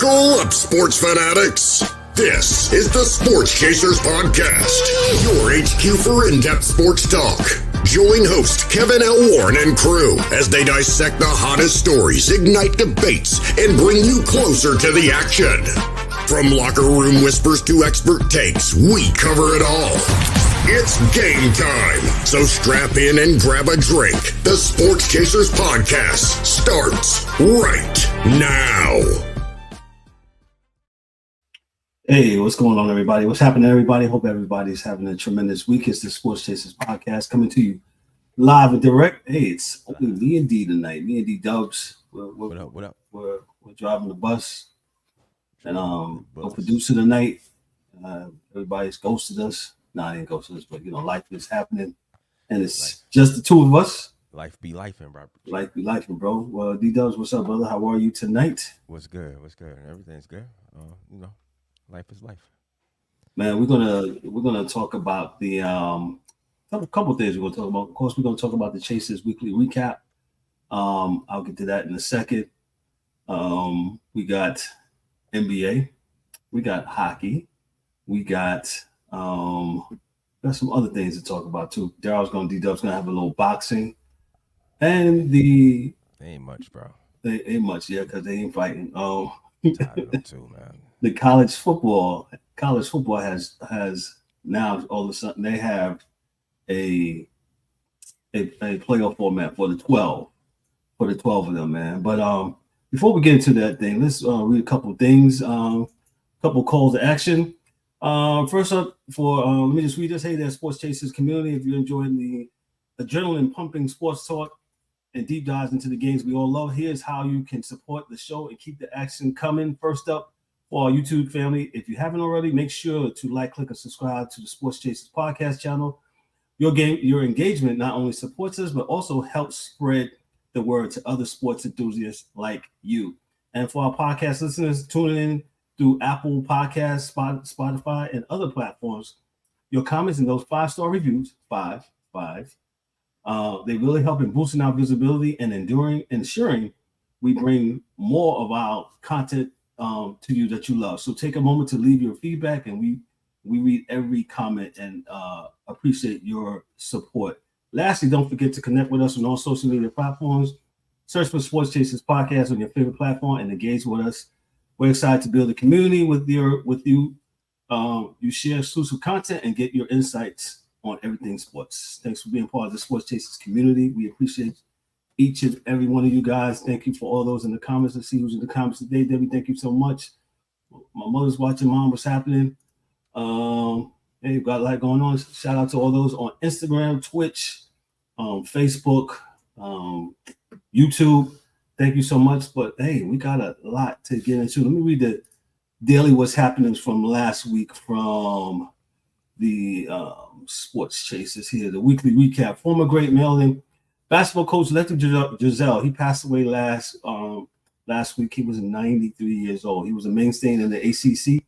Buckle up, sports fanatics. This is the Sports Chasers Podcast, your HQ for in-depth sports talk. Join host Kevin L. Warren and crew as they dissect the hottest stories, ignite debates, and bring you closer to the action. From locker room whispers to expert takes, we cover it all. It's game time, so strap in and grab a drink. The Sports Chasers Podcast starts right now. Hey, what's going on, everybody? What's happening, everybody? Hope everybody's having a tremendous week. It's the Sports Chasers Podcast coming to you live and direct. Hey, it's me and D tonight. Me and Ddubbz. What up? We're driving the bus. And we're producing tonight. Everybody's ghosted us. Nah, I ain't ghosted us, but life is happening. And it's just the two of us. Life be lifing, bro. Life be lifing, bro. Well, Ddubbz, what's up, brother? How are you tonight? What's good? Everything's good. Life is life. Man, we're gonna talk about the a couple of things we're gonna talk about. Of course, we're gonna talk about the Chasers weekly recap. I'll get to that in a second. We got NBA, we got hockey, we got some other things to talk about too. Ddubb's gonna have a little boxing, and they ain't much, bro. They ain't much, yeah, because they ain't fighting. Tired of them too, man. The college football has now all of a sudden they have a playoff format for the 12 of them, man. But before we get into that thing, let's read a couple of things, couple calls to action. First up, let me just read this. Hey there, Sports Chasers community. If you're enjoying the adrenaline pumping sports talk and deep dives into the games we all love, here's how you can support the show and keep the action coming. First up, for our YouTube family, if you haven't already, make sure to like, click, and subscribe to the Sports Chasers podcast channel. Your engagement not only supports us, but also helps spread the word to other sports enthusiasts like you. And for our podcast listeners tuning in through Apple Podcasts, Spotify, and other platforms, your comments and those 5-star reviews, they really help in boosting our visibility and ensuring we bring more of our content to you that you love. So take a moment to leave your feedback, and we read every comment and appreciate your support. Lastly, don't forget to connect with us on all social media platforms. Search for Sports Chasers Podcast on your favorite platform and engage with us. We're excited to build a community with you. You share exclusive content and get your insights on everything sports. Thanks for being part of the Sports Chasers community. We appreciate each and every one of you guys. Thank you for all those in the comments. Let's see who's in the comments today. Debbie, thank you so much. My mother's watching. Mom, what's happening? Hey, you got a lot going on. Shout out to all those on Instagram, Twitch, Facebook, YouTube. Thank you so much. But hey, we got a lot to get into. Let me read the daily what's happening from last week from the Sports Chasers here. The weekly recap. Former great Maryland basketball coach Lefty Driesell, he passed away last week. He was 93 years old. He was a mainstay in the ACC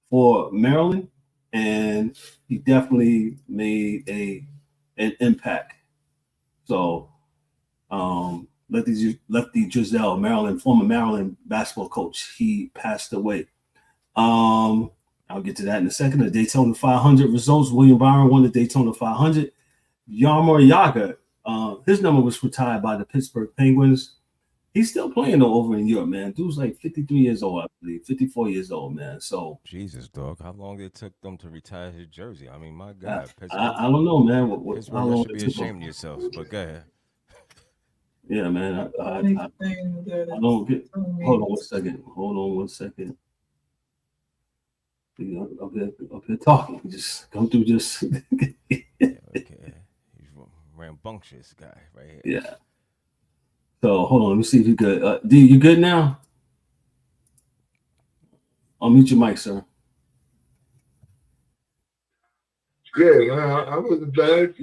for Maryland, and he definitely made an impact. So, Lefty Driesell, former Maryland basketball coach, he passed away. I'll get to that in a second. The Daytona 500 results. William Byron won the Daytona 500. Jaromir Jagr, his number was retired by the Pittsburgh Penguins. He's still playing though over in Europe, man. Dude's like 53 years old, I believe, 54 years old, man. So Jesus, dog, how long it took them to retire his jersey? I mean, my God, I don't know, man. How long should be ashamed of yourself? But go ahead. Yeah, man. I don't get. Hold on one second. Up here talking. Just come through. Just. Yeah, okay. Rambunctious guy right here. Yeah. So hold on, let me see if you good. D, you good now? I'll mute your mic, sir. Yeah, man, I wasn't bad. I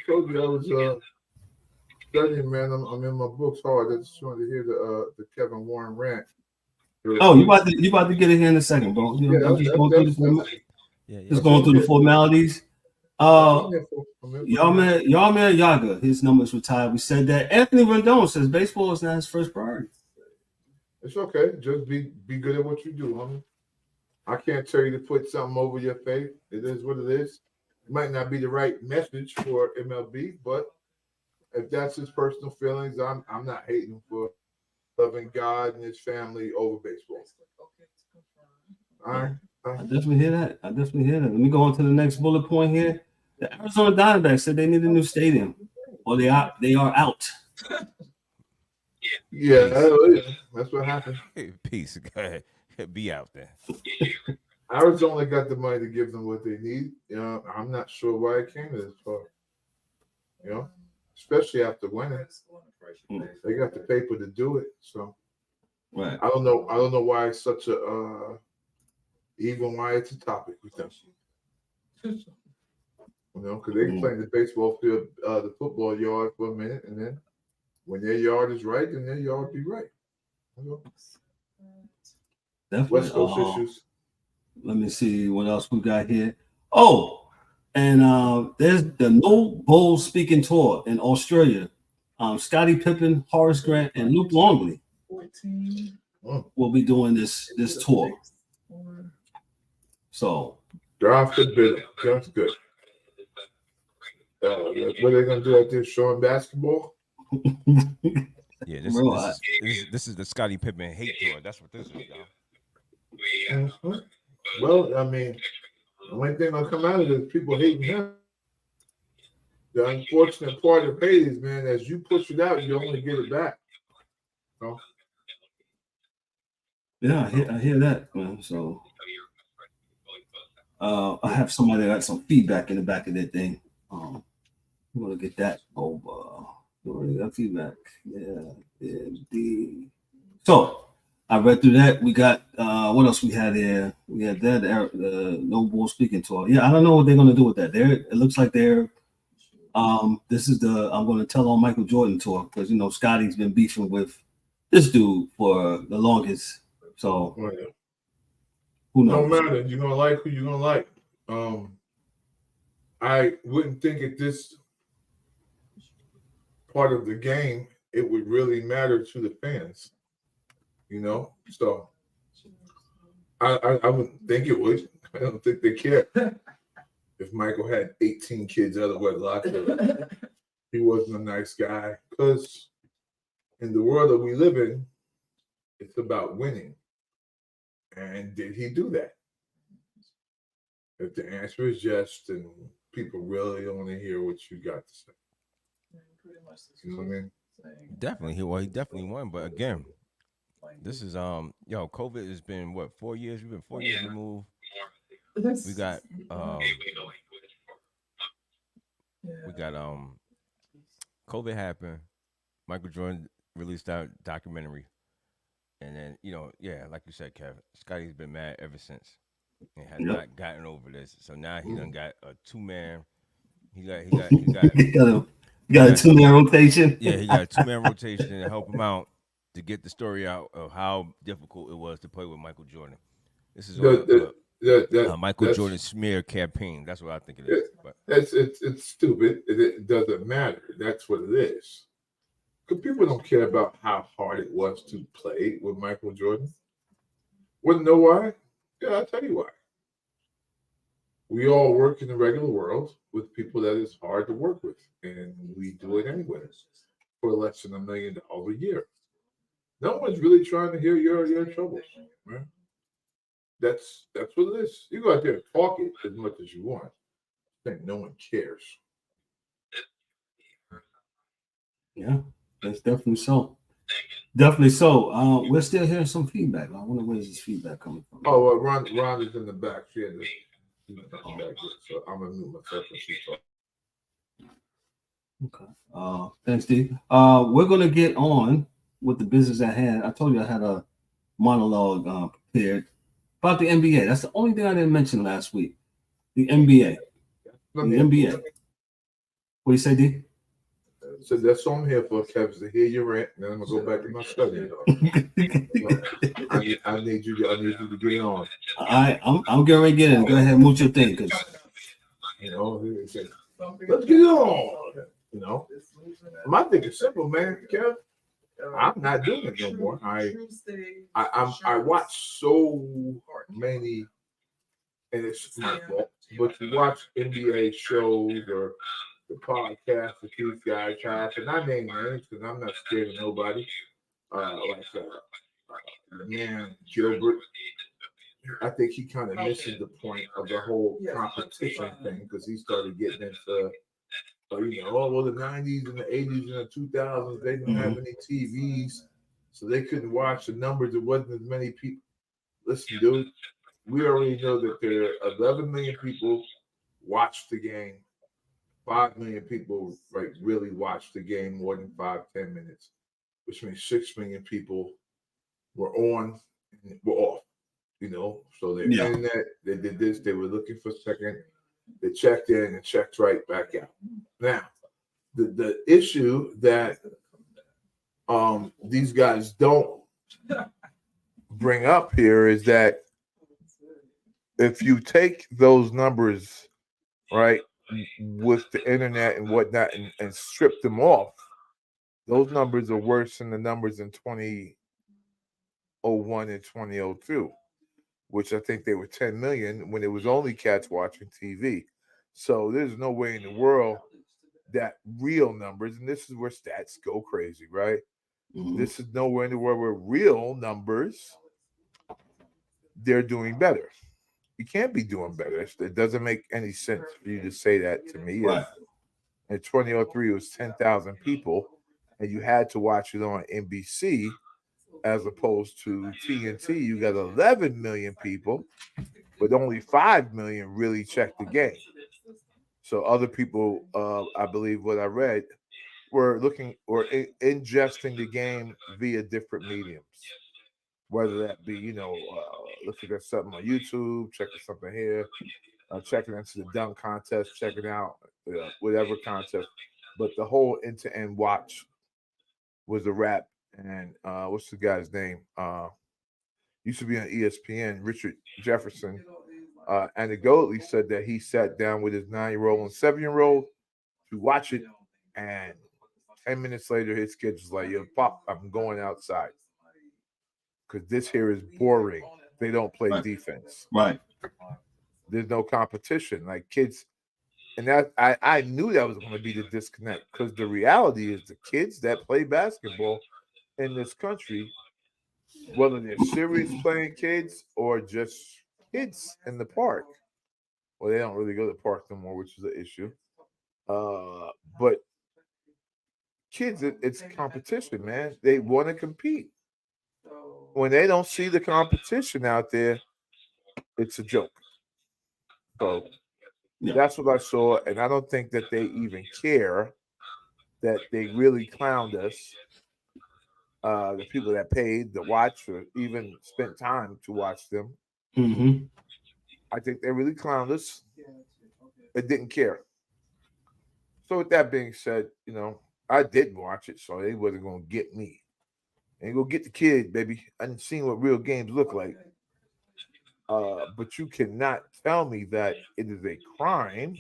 told you I was studying, man. I'm in my books hard. I just wanted to hear the Kevin Warren rant. Oh, you about to get it here in a second, bro. I'm just going through the formalities. Jaromir Jagr, his number is retired. We said that. Anthony Rendon says baseball is not his first priority. It's okay. Just be good at what you do, homie. I can't tell you to put something over your face. It is what it is. It might not be the right message for MLB, but if that's his personal feelings, I'm not hating for loving God and his family over baseball. All right. I definitely hear that. Let me go on to the next bullet point here. The Arizona Diamondbacks said they need a new stadium, or they are out. Yeah, that's what happened. Peace. Go ahead. Be out there. Arizona got the money to give them what they need. You know, I'm not sure why it came to this far. You know, especially after winning, they got the paper to do it. So, right. I don't know why it's such a even why it's a topic with them. You know, because they can play in the baseball field, the football yard for a minute, and then when their yard is right, then their yard be right. You know? Definitely. West Coast issues. Let me see what else we got here. Oh, and there's the No Bowl Speaking Tour in Australia. Scottie Pippen, Horace Grant, and Luke Longley will be doing this tour. So, drafted bit. That's good. What are they gonna do out there? Showing basketball? Yeah, this is the Scottie Pippen hate tour. That's what this is, though. Mm-hmm. Well, I mean, the only thing that'll come out of it is people hating him. The unfortunate part of hate is, man, as you push it out, you only get it back. So, yeah, I hear that, man. So, I have somebody that got some feedback in the back of that thing. I'm gonna get that over. We got feedback. Yeah. So I read through that. We got what else we had here? We had that the No Bull Speaking Tour. Yeah, I don't know what they're gonna do with that. It looks like they're this is the I'm gonna tell on Michael Jordan tour, because you know Scotty's been beefing with this dude for the longest. So who knows? No matter, you're gonna like who you're gonna like. I wouldn't think at this part of the game it would really matter to the fans, you know. So I wouldn't think it would. I don't think they care. If Michael had 18 kids out of wedlock, he wasn't a nice guy. Because in the world that we live in, it's about winning. And did he do that? If the answer is yes, then people really want to hear what you got to say. You know what I mean? Definitely, he definitely won. But again, this is COVID has been what, 4 years? We've been 4 years removed. We got COVID happened. Michael Jordan released that documentary, and then like you said, Kevin, Scotty's been mad ever since. And has not gotten over this. So now he done got a 2-man. He got a 2-man rotation. Yeah, he got a 2-man rotation to help him out to get the story out of how difficult it was to play with Michael Jordan. This is Michael Jordan smear campaign. That's what I think it is. But it's stupid. It doesn't matter. That's what it is. Because people don't care about how hard it was to play with Michael Jordan. Wouldn't know why? Yeah, I'll tell you why. We all work in the regular world with people that is hard to work with, and we do it anyway for less than $1 million a year. No one's really trying to hear your troubles, man. That's what it is. You go out there and talk it as much as you want. I think no one cares. Yeah, that's definitely so. Definitely so. We're still hearing some feedback. I wonder where's this feedback coming from. Oh, well, Ron is in the back. She had to so I'm gonna move myself when she talks. Okay. Thanks, Steve. We're gonna get on with the business at hand. I told you I had a monologue prepared about the NBA. That's the only thing I didn't mention last week. The NBA. NBA. What do you say, D? So that's what I'm here for, Kevin, to hear your rant, and then I'm gonna go back to my study. I need you to get on. All right, I'm getting ready to get in. Go ahead and move your thing, because let's get on. My thing is simple, man, Kev. I'm not doing it no more. I watch so many, and it's my fault. But you watch NBA shows or the podcast that these guys have, and I name names because I'm not scared of nobody. The man Gilbert. I think he kind of misses the point of the whole competition thing because he started getting into, the 90s and the 80s and the 2000s, they didn't have any TVs, so they couldn't watch the numbers. There wasn't as many people. Listen, dude, we already know that there are 11 million people watch the game. 5 million people really watch the game more than 5-10 minutes, which means 6 million people were on and were off. So the internet, they did this, they were looking for a second, they checked in and checked right back out. Now, the issue that these guys don't bring up here is that if you take those numbers, right, with the internet and whatnot and strip them off, those numbers are worse than the numbers in 2001 and 2002. Which I think they were 10 million when it was only cats watching TV. So there's no way in the world that real numbers, and this is where stats go crazy, right? Mm-hmm. This is nowhere in the world where real numbers, they're doing better. You can't be doing better. It doesn't make any sense for you to say that to me. Right. In 2003, it was 10,000 people, and you had to watch it on NBC. As opposed to TNT, you got 11 million people, but only 5 million really checked the game. So other people, I believe what I read, were looking or ingesting the game via different mediums. Whether that be, looking at something on YouTube, checking something here, checking into the dunk contest, checking out whatever contest. But the whole end-to-end watch was a wrap. And what's the guy's name? Used to be on ESPN, Richard Jefferson. And the Goatley said that he sat down with his 9-year-old and 7-year-old to watch it. And 10 minutes later, his kid was like, yo, Pop, I'm going outside. Because this here is boring. They don't play defense. Right. There's no competition. Like kids. And that I knew that was going to be the disconnect. Because the reality is the kids that play basketball in this country, whether they're serious playing kids or just kids in the park. Well, they don't really go to the park no more, which is an issue. But kids, it's competition, man. They want to compete. When they don't see the competition out there, it's a joke. So that's what I saw, and I don't think that they even care that they really clowned us. The people that paid to watch or even spent time to watch them. Mm-hmm. I think they really clowned us. They didn't care. So with that being said, I did watch it, so they wasn't going to get me. And go get the kid, baby. I didn't see what real games look like. But you cannot tell me that it is a crime.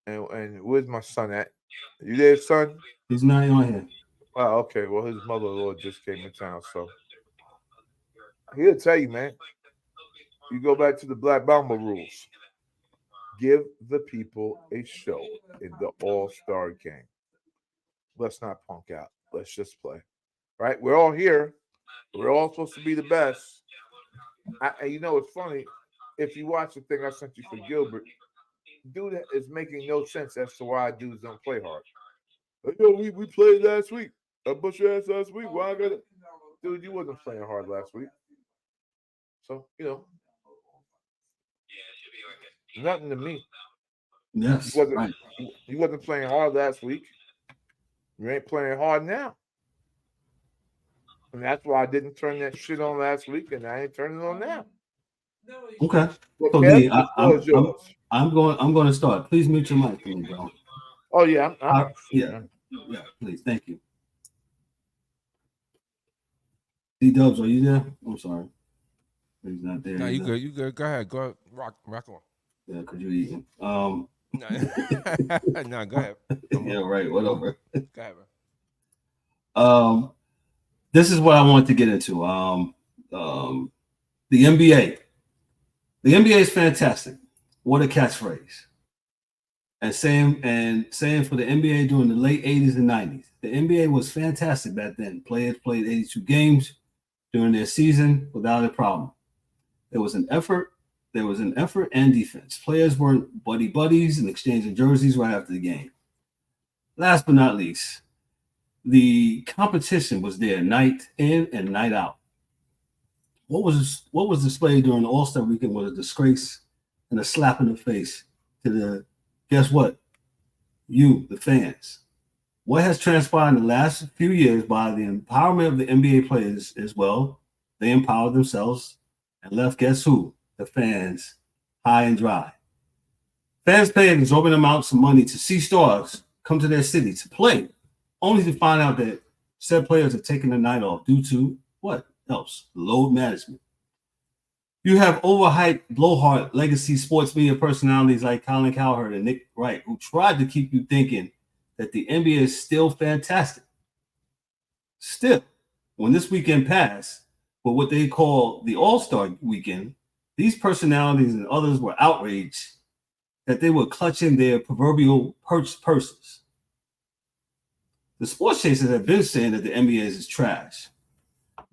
And where's my son at? You there, son? He's not on here. Oh, okay. Well, his mother-in-law just came in town, so he'll tell you, man. You go back to the Black Bomber rules. Give the people a show in the All-Star game. Let's not punk out. Let's just play. Right? We're all here. We're all supposed to be the best. It's funny. If you watch the thing I sent you for Gilbert, dude is making no sense as to why dudes don't play hard. We played last week. I bust your ass last week. Why I got it? Dude, you wasn't playing hard last week. So, nothing to me. Yes. You wasn't playing hard last week. You ain't playing hard now. And that's why I didn't turn that shit on last week, and I ain't turning it on now. Okay. So Kev, I'm going to start. Please mute your mic for me, bro. Oh yeah, yeah, please, thank you. Ddubbz, are you there? I'm sorry, he's not there. No, you good. You good. Go ahead. Go rock on. Yeah, cause you eating. No, go ahead. Yeah, right. Whatever. Go ahead, bro. this is what I want to get into. The NBA. The NBA is fantastic. What a catchphrase. And saying for the NBA during the late 80s and 90s. The NBA was fantastic back then. Players played 82 games during their season without a problem. There was an effort and defense. Players weren't buddies and exchanging jerseys right after the game. Last but not least, the competition was there night in and night out. What was displayed during the All-Star weekend was a disgrace and a slap in the face to the, guess what? You, the fans. What has transpired in the last few years by the empowerment of the NBA players as well, they empowered themselves and left, guess who? The fans high and dry. Fans pay exorbitant amounts of money to see stars come to their city to play, only to find out that said players are taking the night off due to what else? Load management. You have overhyped, blowhard legacy sports media personalities like Caitlan Clark and Nick Wright, who tried to keep you thinking that the NBA is still fantastic. Still, when this weekend passed, for what they call the All-Star weekend, these personalities and others were outraged that they were clutching their proverbial purses. The sports chasers have been saying that the NBA is trash.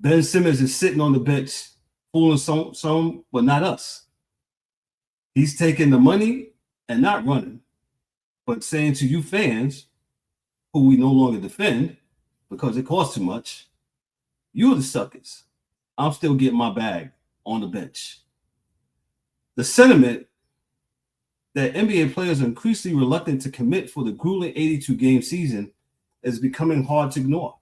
Ben Simmons is sitting on the bench fooling some, but not us. He's taking the money and not running, but saying to you fans, who we no longer defend because it costs too much, you're the suckers. I'm still getting my bag on the bench. The sentiment that NBA players are increasingly reluctant to commit for the grueling 82-game season is becoming hard to ignore.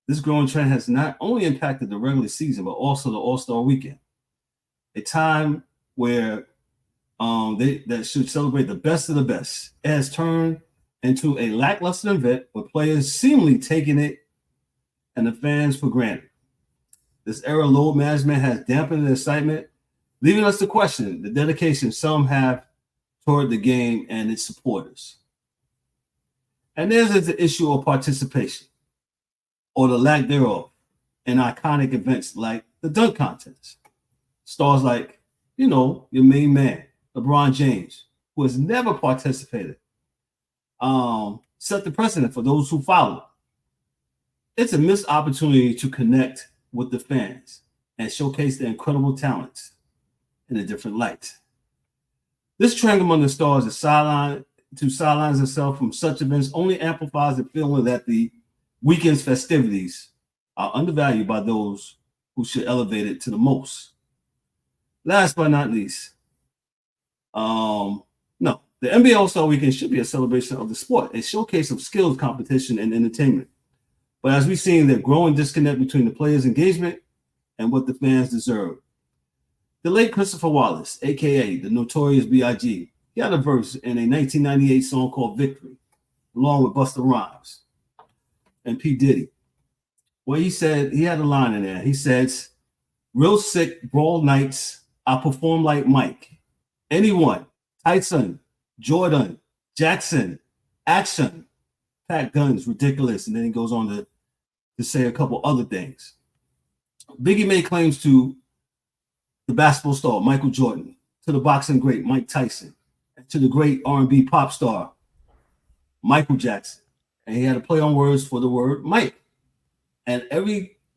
This growing trend has not only impacted the regular season, but also the All-Star weekend, a time where that should celebrate the best of the best. It has turned into a lackluster event with players seemingly taking it and the fans for granted. This era of load management has dampened the excitement, leaving us to question the dedication some have toward the game and its supporters. And there's the issue of participation, or the lack thereof, in iconic events like the dunk contest. Stars like, your main man, LeBron James, who has never participated, set the precedent for those who follow. It's a missed opportunity to connect with the fans and showcase their incredible talents in a different light. This trend among the stars is sidelines itself from such events only amplifies the feeling that the weekend's festivities are undervalued by those who should elevate it to the most. Last but not least, the NBA All-Star Weekend should be a celebration of the sport, a showcase of skills, competition, and entertainment. But as we've seen, there's growing disconnect between the players' engagement and what the fans deserve. The late Christopher Wallace, a.k.a. the Notorious B.I.G., he had a verse in a 1998 song called Victory, along with Busta Rhymes and P. Diddy, where he said, he had a line in there. He says, "Real sick, brawl nights, I perform like Mike. Anyone, Tyson, Jordan, Jackson, action, pack guns, ridiculous." And then he goes on to say a couple other things. Biggie made claims to the basketball star Michael Jordan, to the boxing great Mike Tyson, and to the great R&B pop star Michael Jackson. And he had a play on words for the word Mike. And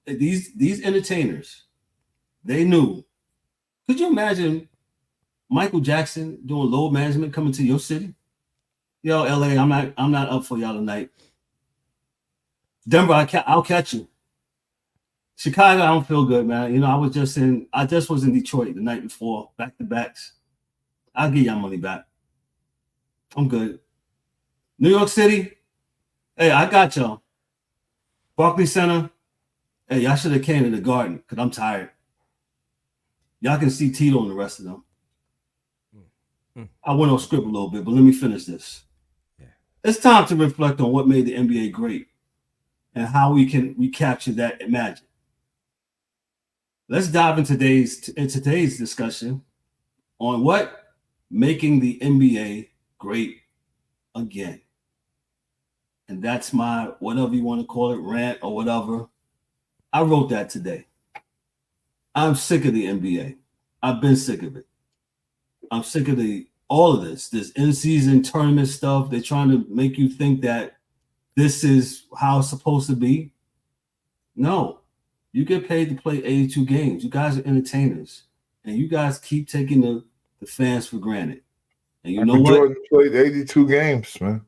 these entertainers, they knew. Could you imagine Michael Jackson doing load management coming to your city? Yo, LA, I'm not up for y'all tonight. Denver, I'll catch you. Chicago, I don't feel good, man. I just was in Detroit the night before, back to backs. I'll give y'all money back. I'm good. New York City, hey, I got y'all. Barclays Center, hey, y'all should have came to the Garden because I'm tired. Y'all can see Tito and the rest of them. I went off script a little bit, but let me finish this. Yeah. It's time to reflect on what made the NBA great and how we can recapture that magic. Let's dive in today's discussion on what making the NBA great again. And that's my, whatever you want to call it, rant or whatever. I wrote that today. I'm sick of the NBA. I've been sick of it. I'm sick of all of this in-season tournament stuff. They're trying to make you think that this is how it's supposed to be. No, you get paid to play 82 games. You guys are entertainers, and you guys keep taking the fans for granted. And you know what? Jordan played 82 games, man.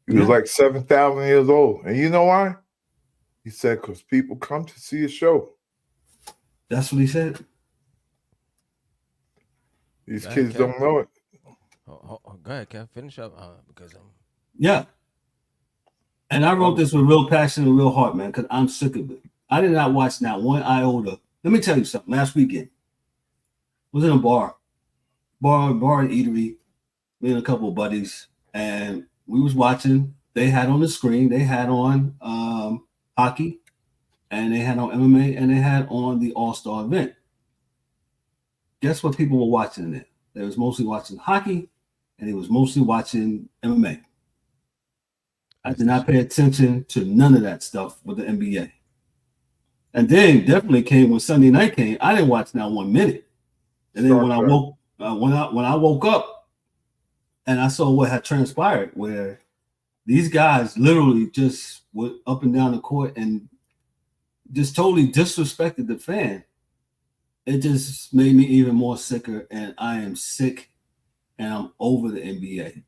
He was like 7,000 years old. And you know why? He said, because people come to see a show. That's what he said. These kids don't know it. Go ahead, Kev. Finish up because Yeah. And I wrote this with real passion and real heart, man, because I'm sick of it. I did not watch not one iota. Let me tell you something. Last weekend, was in a bar and eatery, me and a couple of buddies, and we was watching. They had on the screen, they had on hockey, and they had on MMA, and they had on the All-Star event. Guess what people were watching in it? They was mostly watching hockey, and they was mostly watching MMA. I did not pay attention to none of that stuff with the NBA. And then definitely came when Sunday night came. I didn't watch not 1 minute. And then when I woke up and I saw what had transpired, where these guys literally just went up and down the court and just totally disrespected the fan, it just made me even more sicker. And I am sick and I'm over the NBA.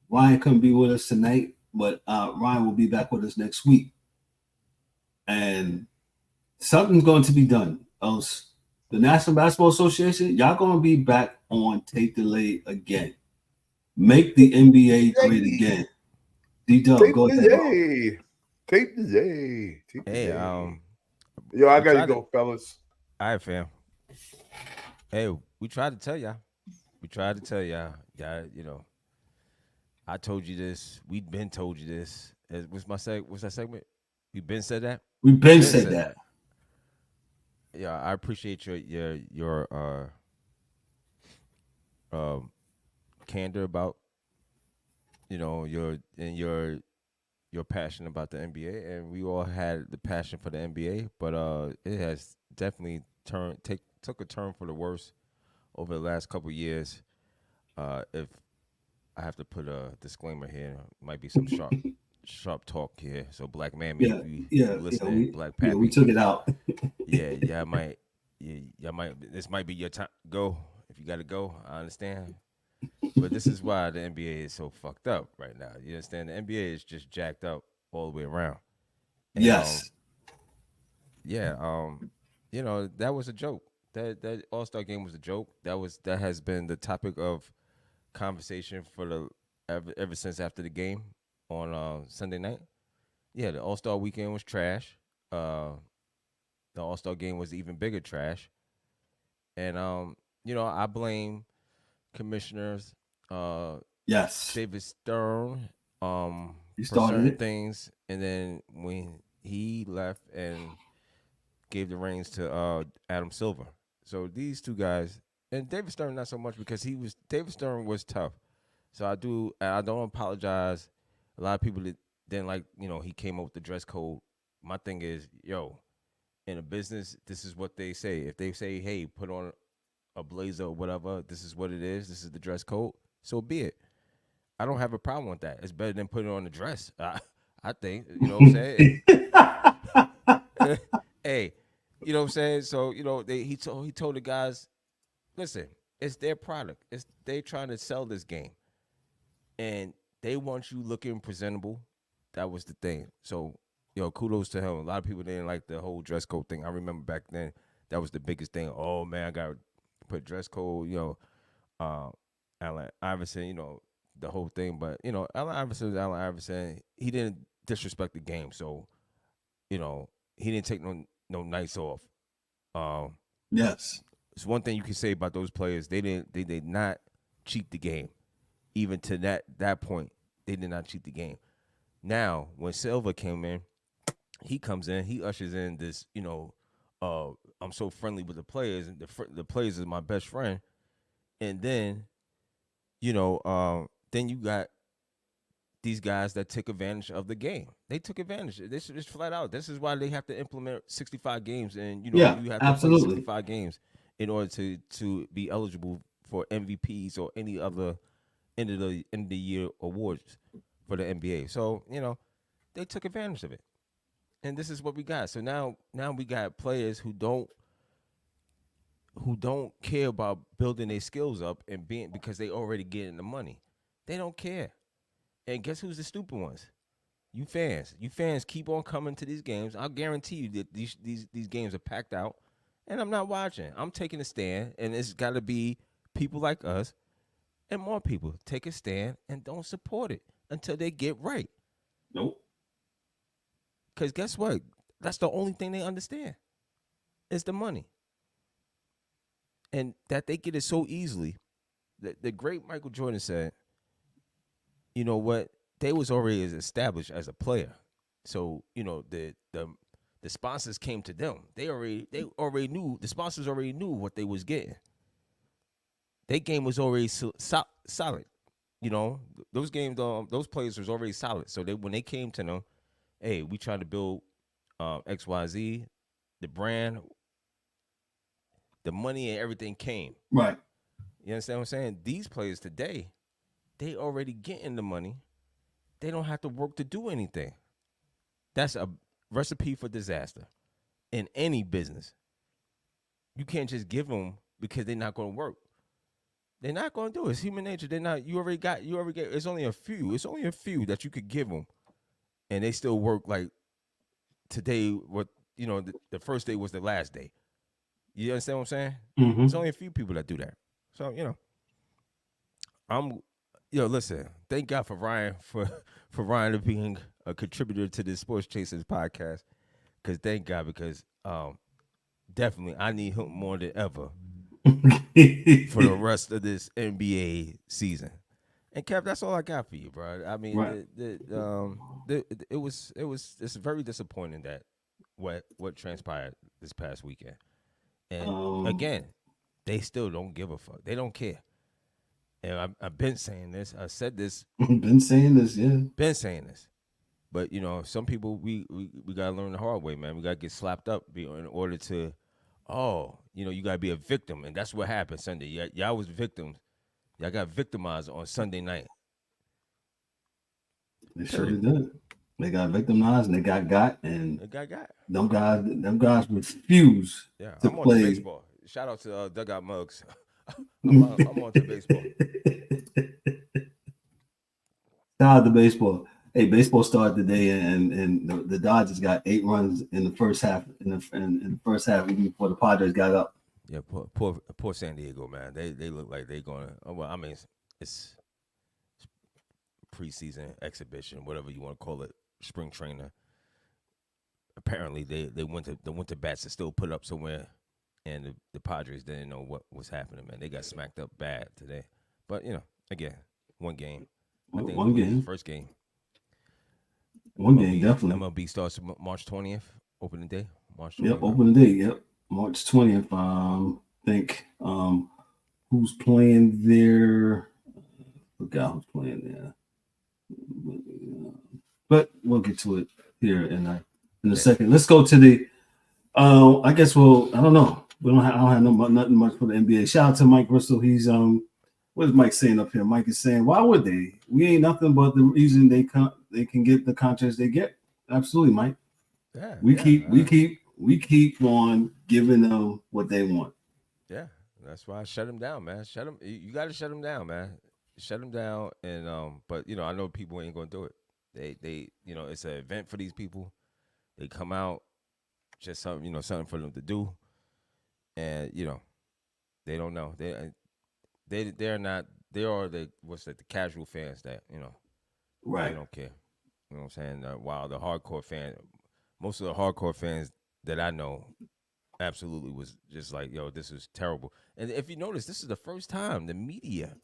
Ryan couldn't be with us tonight, but Ryan will be back with us next week. And something's going to be done. Else, the National Basketball Association, y'all going to be back on tape delay again. Make the NBA great again. Ddubbz, go ahead. Tape delay. Hey, yo, I gotta go, fellas. All right, fam. Hey, we tried to tell y'all. Yeah, you know. I told you this. We've been told you this. What's that segment? We've been said that. We've been said that. Yeah, I appreciate your candor about, you know, your passion about the NBA, and we all had the passion for the NBA, but it has definitely took a turn for the worse over the last couple of years. If I have to put a disclaimer here, might be some sharp talk here. So black man, listening, black Pappy. Yeah, we took it out. yeah, might. This might be your time. Go if you got to go. I understand, but this is why the NBA is so fucked up right now. You understand? The NBA is just jacked up all the way around. And, yes. You know, that was a joke. That All-Star game was a joke. That has been the topic of conversation for ever since after the game on Sunday night. Yeah, the All-Star weekend was trash. The All-Star game was even bigger trash. And you know, I blame commissioners David Stern for certain things, and then when he left and gave the reins to Adam Silver. So these two guys, and David Stern not so much because David Stern was tough. So I don't apologize. A lot of people that didn't like, you know, he came up with the dress code. My thing is, yo, in a business, this is what they say. If they say, hey, put on a blazer or whatever, this is what it is. This is the dress code. So be it. I don't have a problem with that. It's better than putting on a dress. I think, you know what I'm saying? Hey, you know what I'm saying? So, you know, he told the guys, listen, it's their product. They trying to sell this game. And they want you looking presentable. That was the thing. So, yo, kudos to him. A lot of people didn't like the whole dress code thing. I remember back then, that was the biggest thing. Oh, man, I got to put dress code, you know, Allen Iverson, you know, the whole thing. But, you know, Allen Iverson. He didn't disrespect the game. So, you know, he didn't take no nights off. Yes. It's one thing you can say about those players. They did not cheat the game. Even to that point, they did not cheat the game. Now, when Silva came in, he comes in, he ushers in this, you know, I'm so friendly with the players, and the players is my best friend. And then, you know, then you got these guys that took advantage of the game. They took advantage. This is flat out. This is why they have to implement 65 games, and you have to play 65 games in order to be eligible for MVPs or any other end of the year awards for the NBA. So they took advantage of it, and this is what we got. So now we got players who don't care about building their skills up and being, because they already getting the money. They don't care. And guess who's the stupid ones? You fans. You fans keep on coming to these games. I'll guarantee you that these games are packed out, and I'm not watching. I'm taking a stand, and it's got to be people like us and more people take a stand and don't support it until they get right. Nope. Because guess what? That's the only thing they understand. It's the money. And that they get it so easily. The great Michael Jordan said, you know what? They was already as established as a player. So, the sponsors came to them. They already knew, the sponsors already knew what they was getting. Their game was already solid. Those games, those players was already solid. So when they came to them, hey, we trying to build XYZ, the brand, the money and everything came. Right. You understand what I'm saying? These players today, they already getting the money. They don't have to work to do anything. That's a recipe for disaster in any business. You can't just give them because they're not going to work. They're not going to do it. It's human nature. They're not. You already get. It's only a few. It's only a few that you could give them, and they still work like today. What the first day was the last day. You understand what I'm saying? Mm-hmm. There's only a few people that do that. So listen. Thank God for Ryan for Ryan being a contributor to this Sports Chasers podcast. Because definitely I need him more than ever for the rest of this NBA season. And Kev, that's all I got for you, bro. I mean, right. It's very disappointing that what transpired this past weekend. And again, they still don't give a fuck. They don't care. And I've been saying this. I said this. Been saying this, yeah. Been saying this. But some people we gotta learn the hard way, man. We gotta get slapped up in order to, you gotta be a victim, and that's what happened Sunday. Y'all was victims. Y'all got victimized on Sunday night. They sure did. They got victimized and they got, and they got. Them guys refuse to I'm on play. To baseball. Shout out to Dugout Mugs. I'm on to baseball. Shout out to baseball. Hey, baseball started today, and the Dodgers got 8 runs in the first half. In the first half, even before the Padres got up. Yeah, poor San Diego, man. They look like they're gonna. Well, I mean, it's preseason exhibition, whatever you want to call it, spring training. Apparently, they went to bats to still put up somewhere, and the Padres didn't know what was happening, man. They got smacked up bad today. But again, one game. I think one game. First game. One game, definitely. MLB starts March 20th, opening day. March 20th. Yep, opening day. Yep, March 20th. I think who's playing there? Forgot who's playing there. But we'll get to it here in a second. Let's go to the. I guess I don't know. I don't have nothing much for the NBA. Shout out to Mike Bristol. He's what is Mike saying up here? Mike is saying, why would they? We ain't nothing but the reason they can get the contracts they get. Absolutely, Mike. Yeah. We keep on giving them what they want. Yeah, that's why I shut them down, man. You got to shut them down, man. Shut them down, and but I know people ain't gonna do it. They it's an event for these people. They come out, just something for them to do, and they don't know. They're not. They are the casual fans that right. They don't care. You know what I'm saying? While the hardcore fan, most of the hardcore fans that I know, absolutely was just like, yo, this is terrible. And if you notice, this is the first time the media.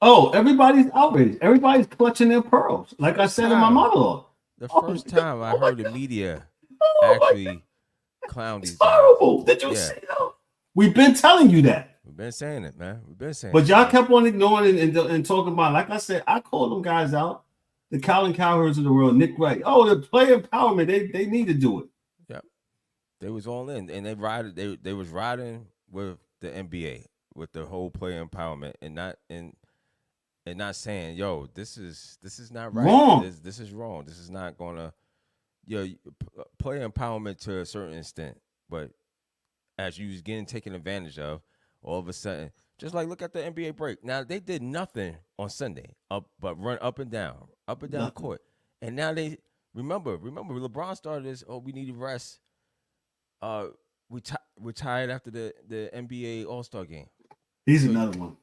Oh, everybody's outraged. Everybody's clutching their pearls. Like I said in my monologue. The first time I heard the media actually clown these guys. Horrible. Did you see that? We've been telling you that. We've been saying it, man. We've been saying it. But y'all kept on ignoring and talking about, like I said, I called them guys out. the Caitlan Clarks of the world, Nick Wright. Oh, the player empowerment. They need to do it. Yep. They was all in, and they was riding with the NBA with the whole player empowerment, and not saying, yo, this is not right. Wrong. This is wrong. This is not gonna, player empowerment to a certain extent, but as you was getting taken advantage of, all of a sudden, just like look at the NBA break. Now they did nothing on Sunday, but run up and down the court, and now they remember LeBron started this. Oh, we need to rest. We tired after the NBA All-Star game. He's another one.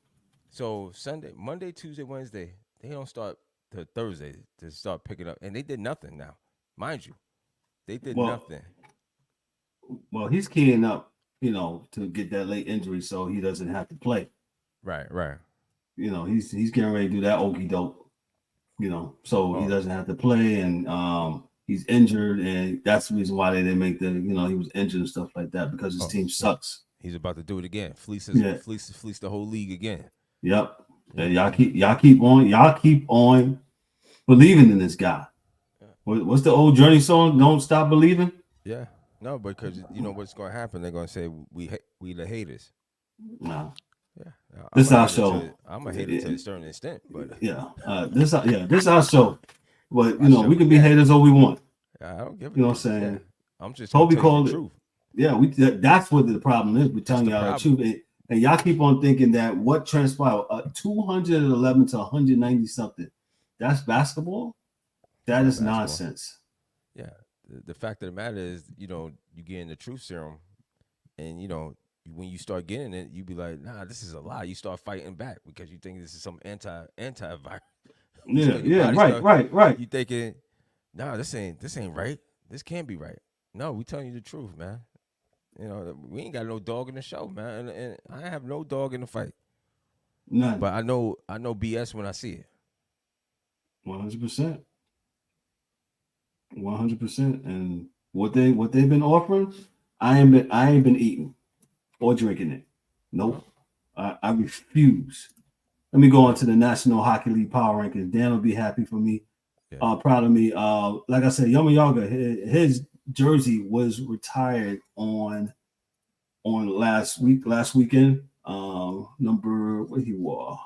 So Sunday, Monday, Tuesday, Wednesday, they don't start to Thursday to start picking up, and they did nothing now, mind you. They did nothing. Well, he's keying up, to get that late injury so he doesn't have to play. Right. He's getting ready to do that okie doke, so he doesn't have to play, and he's injured, and that's the reason why they didn't make he was injured and stuff like that because his team sucks. He's about to do it again. Fleece the whole league again. Yep. And y'all keep on believing in this guy. What's the old Journey song? Don't stop believing. Yeah. No, because you know what's going to happen. They're going to say we the haters. No. Yeah. This is our show. I'm a hater to a certain extent, but this is our show. But we can be haters all we want. I don't give a You know what I'm saying? Yeah. I'm just Toby telling called the it. Truth. Yeah, that's what the problem is. We're telling y'all the truth. And y'all keep on thinking that what transpired, 211 to 190 something, that's basketball? That is basketball. Nonsense. Yeah. The fact of the matter is, you get in the truth serum, and, when you start getting it, you be like, nah, this is a lie. You start fighting back because you think this is some antivirus. Yeah, right. You thinking, nah, this ain't right. This can't be right. No, we telling you the truth, man. We ain't got no dog in the show, man, and I have no dog in the fight. None. But I know BS when I see it. 100%. 100%. And what they've been offering, I ain't been eating or drinking it. Nope. I refuse. Let me go on to the National Hockey League Power Rankings. Dan will be happy for me. Yeah. Proud of me. Like I said, Yama Yaga, his jersey was retired on last weekend. Number what he wore?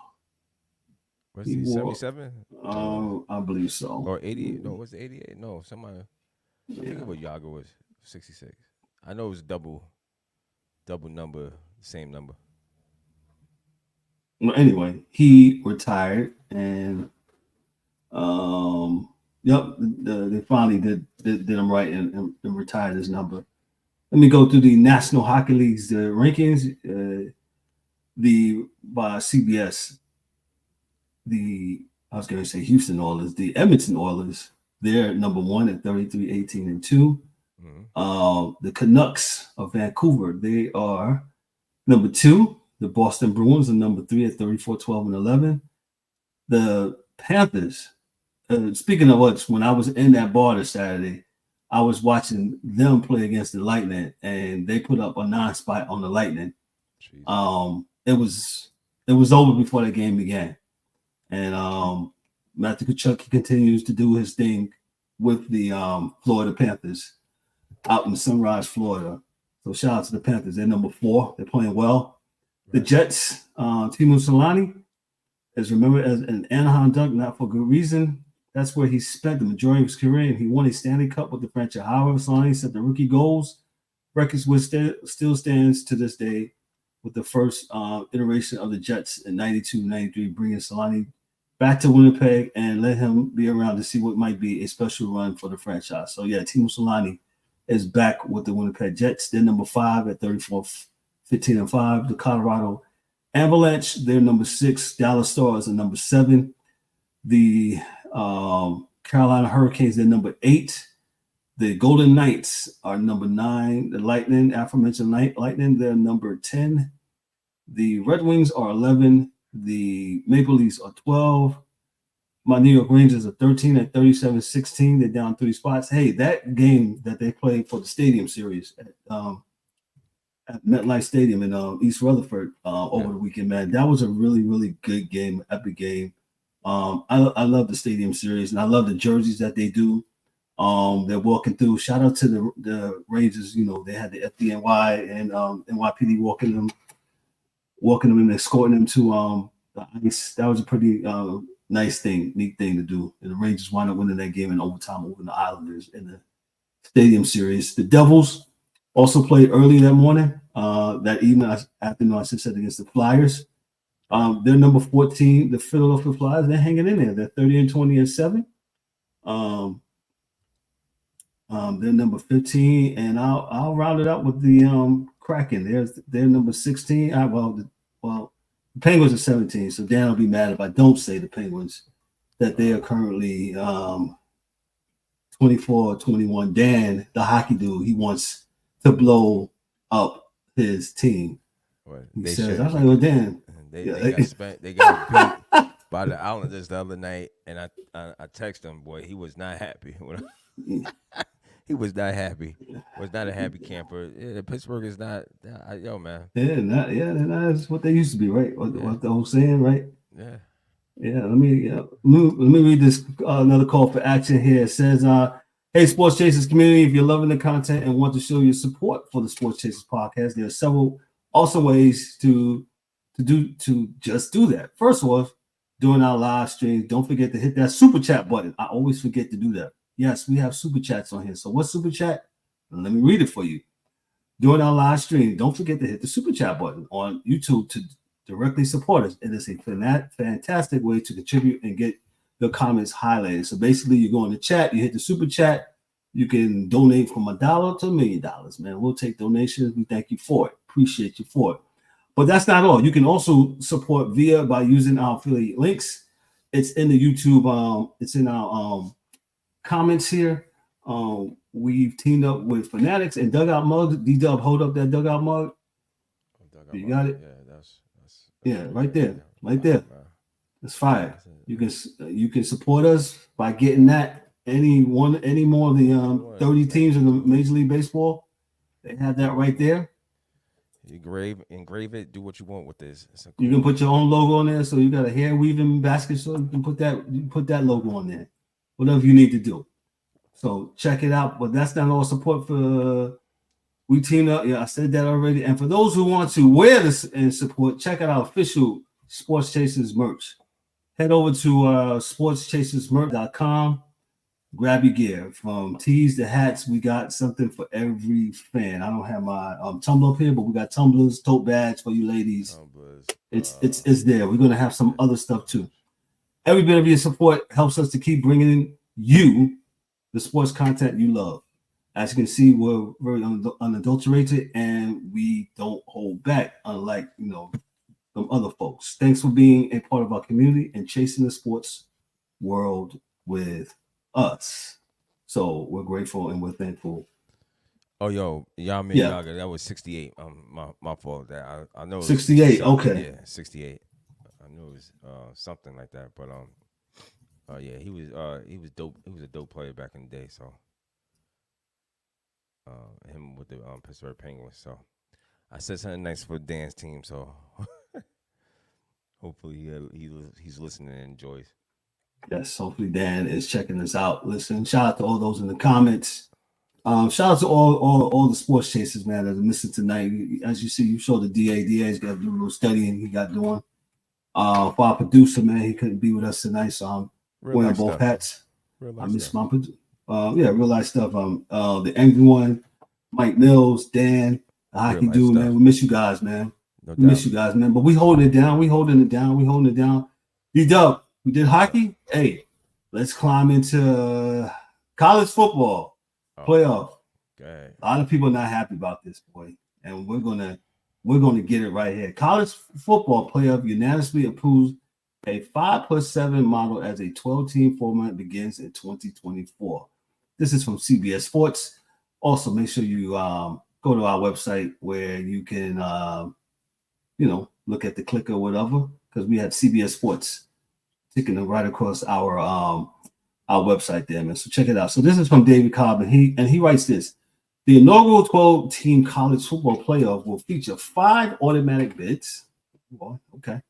Was he 77? I believe so. Or 88? No, was it 88? No, somebody. I think what Yaga was 66. I know it was double number, same number. Well, anyway, he retired, and they finally did him right and retired his number. Let me go through the National Hockey League's rankings. By CBS, I was going to say Houston Oilers, the Edmonton Oilers, they're number 1 at 33, 18, and 2. Mm-hmm. The Canucks of Vancouver, they are number 2. The Boston Bruins are number 3 at 34, 12, and 11. The Panthers, speaking of which, when I was in that bar this Saturday, I was watching them play against the Lightning, and they put up a 9-spot on the Lightning. It was over before the game began. And Matthew Tkachuk continues to do his thing with the Florida Panthers out in Sunrise, Florida. So shout out to the Panthers. They're number 4. They're playing well. The Jets, Timo Solani, is remembered as an Anaheim Duck, not for good reason. That's where he spent the majority of his career, and he won a Stanley Cup with the franchise. However, Solani set the rookie goals records, which still stands to this day with the first iteration of the Jets in 92-93, bringing Solani back to Winnipeg and let him be around to see what might be a special run for the franchise. So, yeah, Timo Solani is back with the Winnipeg Jets. They're number 5 at 34, 15, and 5. The Colorado Avalanche, they're number 6. Dallas Stars are number 7. The Carolina Hurricanes, they're number 8. The Golden Knights are number 9. The Lightning, aforementioned Lightning, they're number 10. The Red Wings are 11. The Maple Leafs are 12. My New York Rangers are 13 at 37-16. They're down 3 spots. Hey, that game that they played for the Stadium Series at MetLife Stadium in East Rutherford over the weekend, man, that was a really, really good game, epic game. I love the Stadium Series, and I love the jerseys that they do. They're walking through. Shout out to the Rangers. You know, they had the FDNY and NYPD walking them and escorting them to the ice. That was a pretty neat thing to do. And the Rangers wound up winning that game in overtime over the Islanders in the Stadium Series. The Devils also played early that morning. That afternoon, I said against the Flyers. They're number 14. The Philadelphia Flyers, they're hanging in there. They're 30-20-7. They're number 15, and I'll round it up with the Kraken. They're number 16. The Penguins are 17. So Dan will be mad if I don't say the Penguins that they are currently 24-21. Dan, the hockey dude, he wants to blow up his team. He says, "I was like, well, Dan." They got beat by the Islanders the other night, and I texted him, boy, he was not happy. He was not happy. Was not a happy camper. Yeah, Pittsburgh is not. Yo, man. They're not what they used to be, right? What the whole saying, right? Yeah. Yeah. Let me read this another call for action here. It says, "Hey, Sports Chasers community, if you're loving the content and want to show your support for the Sports Chasers podcast, there are several awesome ways to just do that. First off, during our live streams, don't forget to hit that super chat button. I always forget to do that. Yes, we have super chats on here. So what's super chat? Let me read it for you. During our live stream, don't forget to hit the super chat button on YouTube to directly support us. It is a fantastic way to contribute and get your comments highlighted. So basically, you go in the chat, you hit the super chat, you can donate from $1 to $1 million, man. We'll take donations. We thank you for it. Appreciate you for it. But that's not all. You can also support by using our affiliate links. It's in the YouTube. It's in our comments here. We've teamed up with Fanatics and Dugout Mugs. Ddubbz, hold up that Dugout Mug. You got it? Yeah, right there. Right there. It's fire. You can support us by getting that. Any more of the 30 teams in the Major League Baseball, they have that right there. Engrave it, do what you want with this. Cool. You can put your own logo on there. So you got a hair weaving basket, so you can put that logo on there. Whatever you need to do. So check it out. But that's not all support for we team up. Yeah, I said that already. And for those who want to wear this and support, check out our official Sports Chasers merch. Head over to sportschasersmerch.com. Grab your gear. From tees to hats, we got something for every fan. I don't have my tumbler up here, but we got tumblers, tote bags for you ladies. It's there. We're gonna have some other stuff too. Every bit of your support helps us to keep bringing you the sports content you love. As you can see, we're very unadulterated and we don't hold back, unlike some other folks. Thanks for being a part of our community and chasing the sports world with us. So we're grateful and we're thankful. Oh, yo, Yaga, that was 68. My fault. That I know 68. Okay. Yeah, 68. I knew it was something like that, but yeah, he was dope. He was a dope player back in the day. So him with the Pittsburgh Penguins. So I said something nice for Dan's team. So hopefully he's listening and enjoys. Yes, hopefully Dan is checking us out. Listen, shout out to all those in the comments. Shout out to all the sports chasers, man, that are missing tonight. As you see, you saw the DA. DA's got to do a little studying he got doing. For our producer, man, he couldn't be with us tonight, so I'm wearing both hats. I miss my real life stuff. The angry one, Mike Mills, Dan, the hockey dude, man. We miss you guys, man. We miss you guys, man. But we holding it down. Ddubbz, we did hockey. Hey, let's climb into college football playoff. Okay. A lot of people are not happy about this, boy, and we're gonna get it right here. College football playoff unanimously approves a 5+7 model as a 12-team format begins in 2024. This is from CBS Sports. Also, make sure you go to our website where you can, look at the clicker or whatever, because we have CBS Sports ticking right across our website there, man. So check it out. So this is from David Cobb, and he writes this. The inaugural 12-team college football playoff will feature 5 automatic bids. Okay.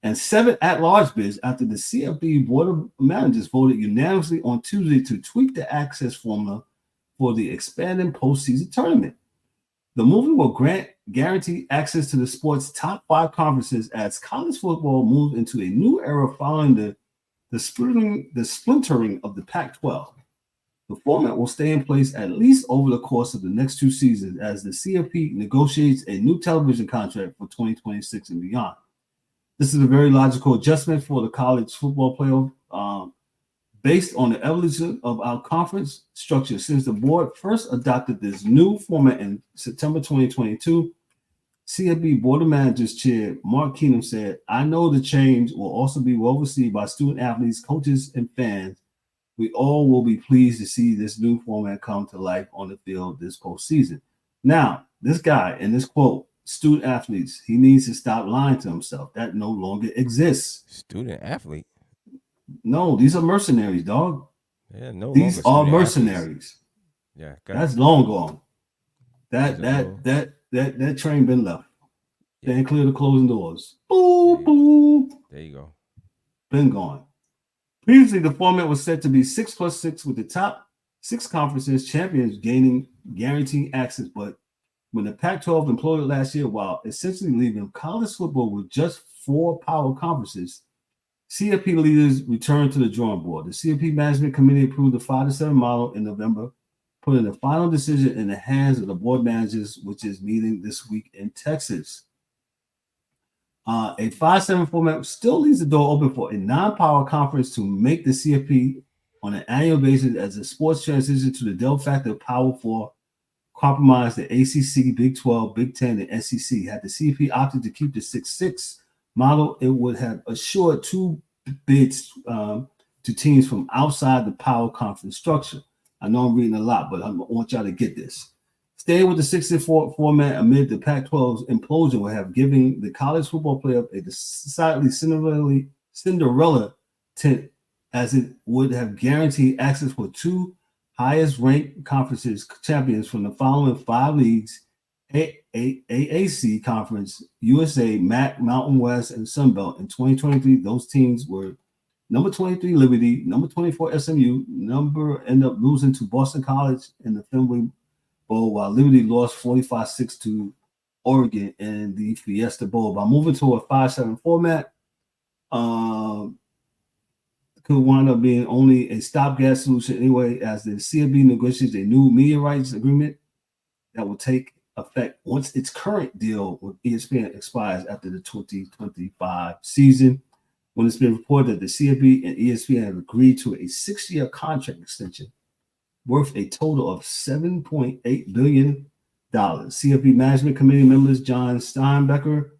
and 7 at-large bids after the CFB Board of Managers voted unanimously on Tuesday to tweak the access formula for the expanding postseason tournament. The movement will guarantee access to the sport's top 5 conferences as college football moves into a new era following the splintering of the Pac-12. The format will stay in place at least over the course of the next 2 seasons as the CFP negotiates a new television contract for 2026 and beyond. This is a very logical adjustment for the college football playoff based on the evolution of our conference structure since the board first adopted this new format in September 2022. CFB Board of Managers Chair Mark Keenum said, "I know the change will also be well received by student athletes, coaches, and fans. We all will be pleased to see this new format come to life on the field this postseason." Now, this guy in this quote, student athletes, he needs to stop lying to himself. That no longer exists. Student athlete? No, these are mercenaries, dog. Yeah, no. These are mercenaries. Athletes. Yeah, that's long gone. That train been left. They ain't clear the closing doors. Boo, boo. There you go. Been gone. Previously, the format was set to be 6+6 with the top 6 conferences champions gaining guaranteed access. But when the Pac-12 imploded last year, while essentially leaving college football with just 4 power conferences, CFP leaders returned to the drawing board. The CFP Management Committee approved the 5-7 model in November, putting the final decision in the hands of the board managers, which is meeting this week in Texas. A 5-7 format still leaves the door open for a non-power conference to make the CFP on an annual basis as the sports transition to the de facto Power 4 compromise the ACC, Big 12, Big 10, and SEC. Had the CFP opted to keep the 6-6 model, it would have assured 2 bids to teams from outside the power conference structure. I know I'm reading a lot, but I want y'all to get this. Staying with the 6-4 format amid the Pac-12's implosion will have given the college football playoff a decidedly Cinderella tint, as it would have guaranteed access for 2 highest-ranked conferences champions from the following 5 leagues: AAC Conference, USA, MAC, Mountain West, and Sun Belt. In 2023, those teams were number 23 Liberty, number 24 SMU, ended up losing to Boston College in the Fenway Bowl, while Liberty lost 45-6 to Oregon in the Fiesta Bowl. By moving to a 5-7 format, could wind up being only a stopgap solution anyway, as the CFB negotiates a new media rights agreement that will take effect once its current deal with ESPN expires after the 2025 season. When it's been reported that the CFB and ESPN have agreed to a 6-year contract extension worth a total of $7.8 billion. CFB Management Committee members John Steinbecker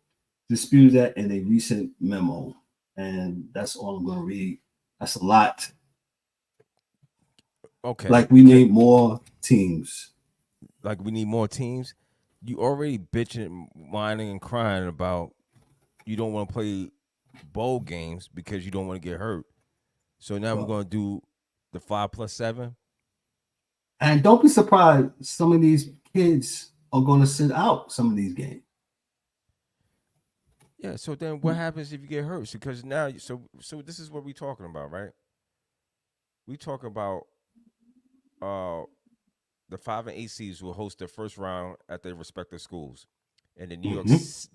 disputed that in a recent memo. And that's all I'm going to read. That's a lot. Okay. Like we need more teams. Like we need more teams? You already bitching, whining, and crying about you don't want to play bowl games because you don't want to get hurt. So now we're going to do the 5+7. And don't be surprised, some of these kids are going to sit out some of these games. Yeah, so then what happens if you get hurt? Because now, so this is what we're talking about, right? We talk about the 5 and 8 seeds will host their first round at their respective schools. And the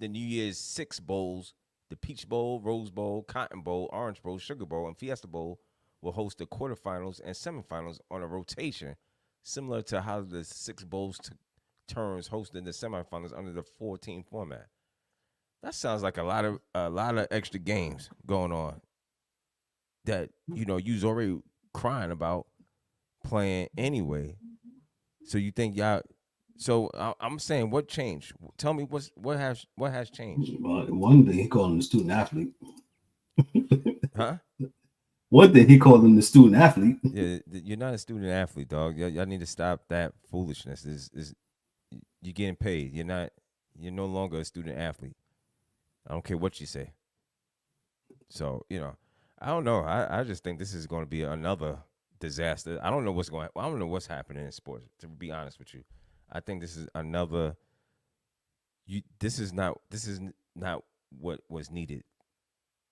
New Year's 6 bowls, the Peach Bowl, Rose Bowl, Cotton Bowl, Orange Bowl, Sugar Bowl, and Fiesta Bowl will host the quarterfinals and semifinals on a rotation, similar to how the 6 bowls took turns hosting the semifinals under the 4-team format. That sounds like a lot of extra games going on that you's already crying about playing anyway. So you think y'all? So I'm saying, what changed? Tell me what has changed. Well, one thing he called him the student athlete. Huh? One thing he called him the student athlete. Yeah, you're not a student athlete, dog. Y'all need to stop that foolishness. You're getting paid. You're no longer a student athlete. I don't care what you say. So, I don't know. I just think this is going to be another disaster. I don't know what's happening in sports, to be honest with you. I think this is another this is not what was needed.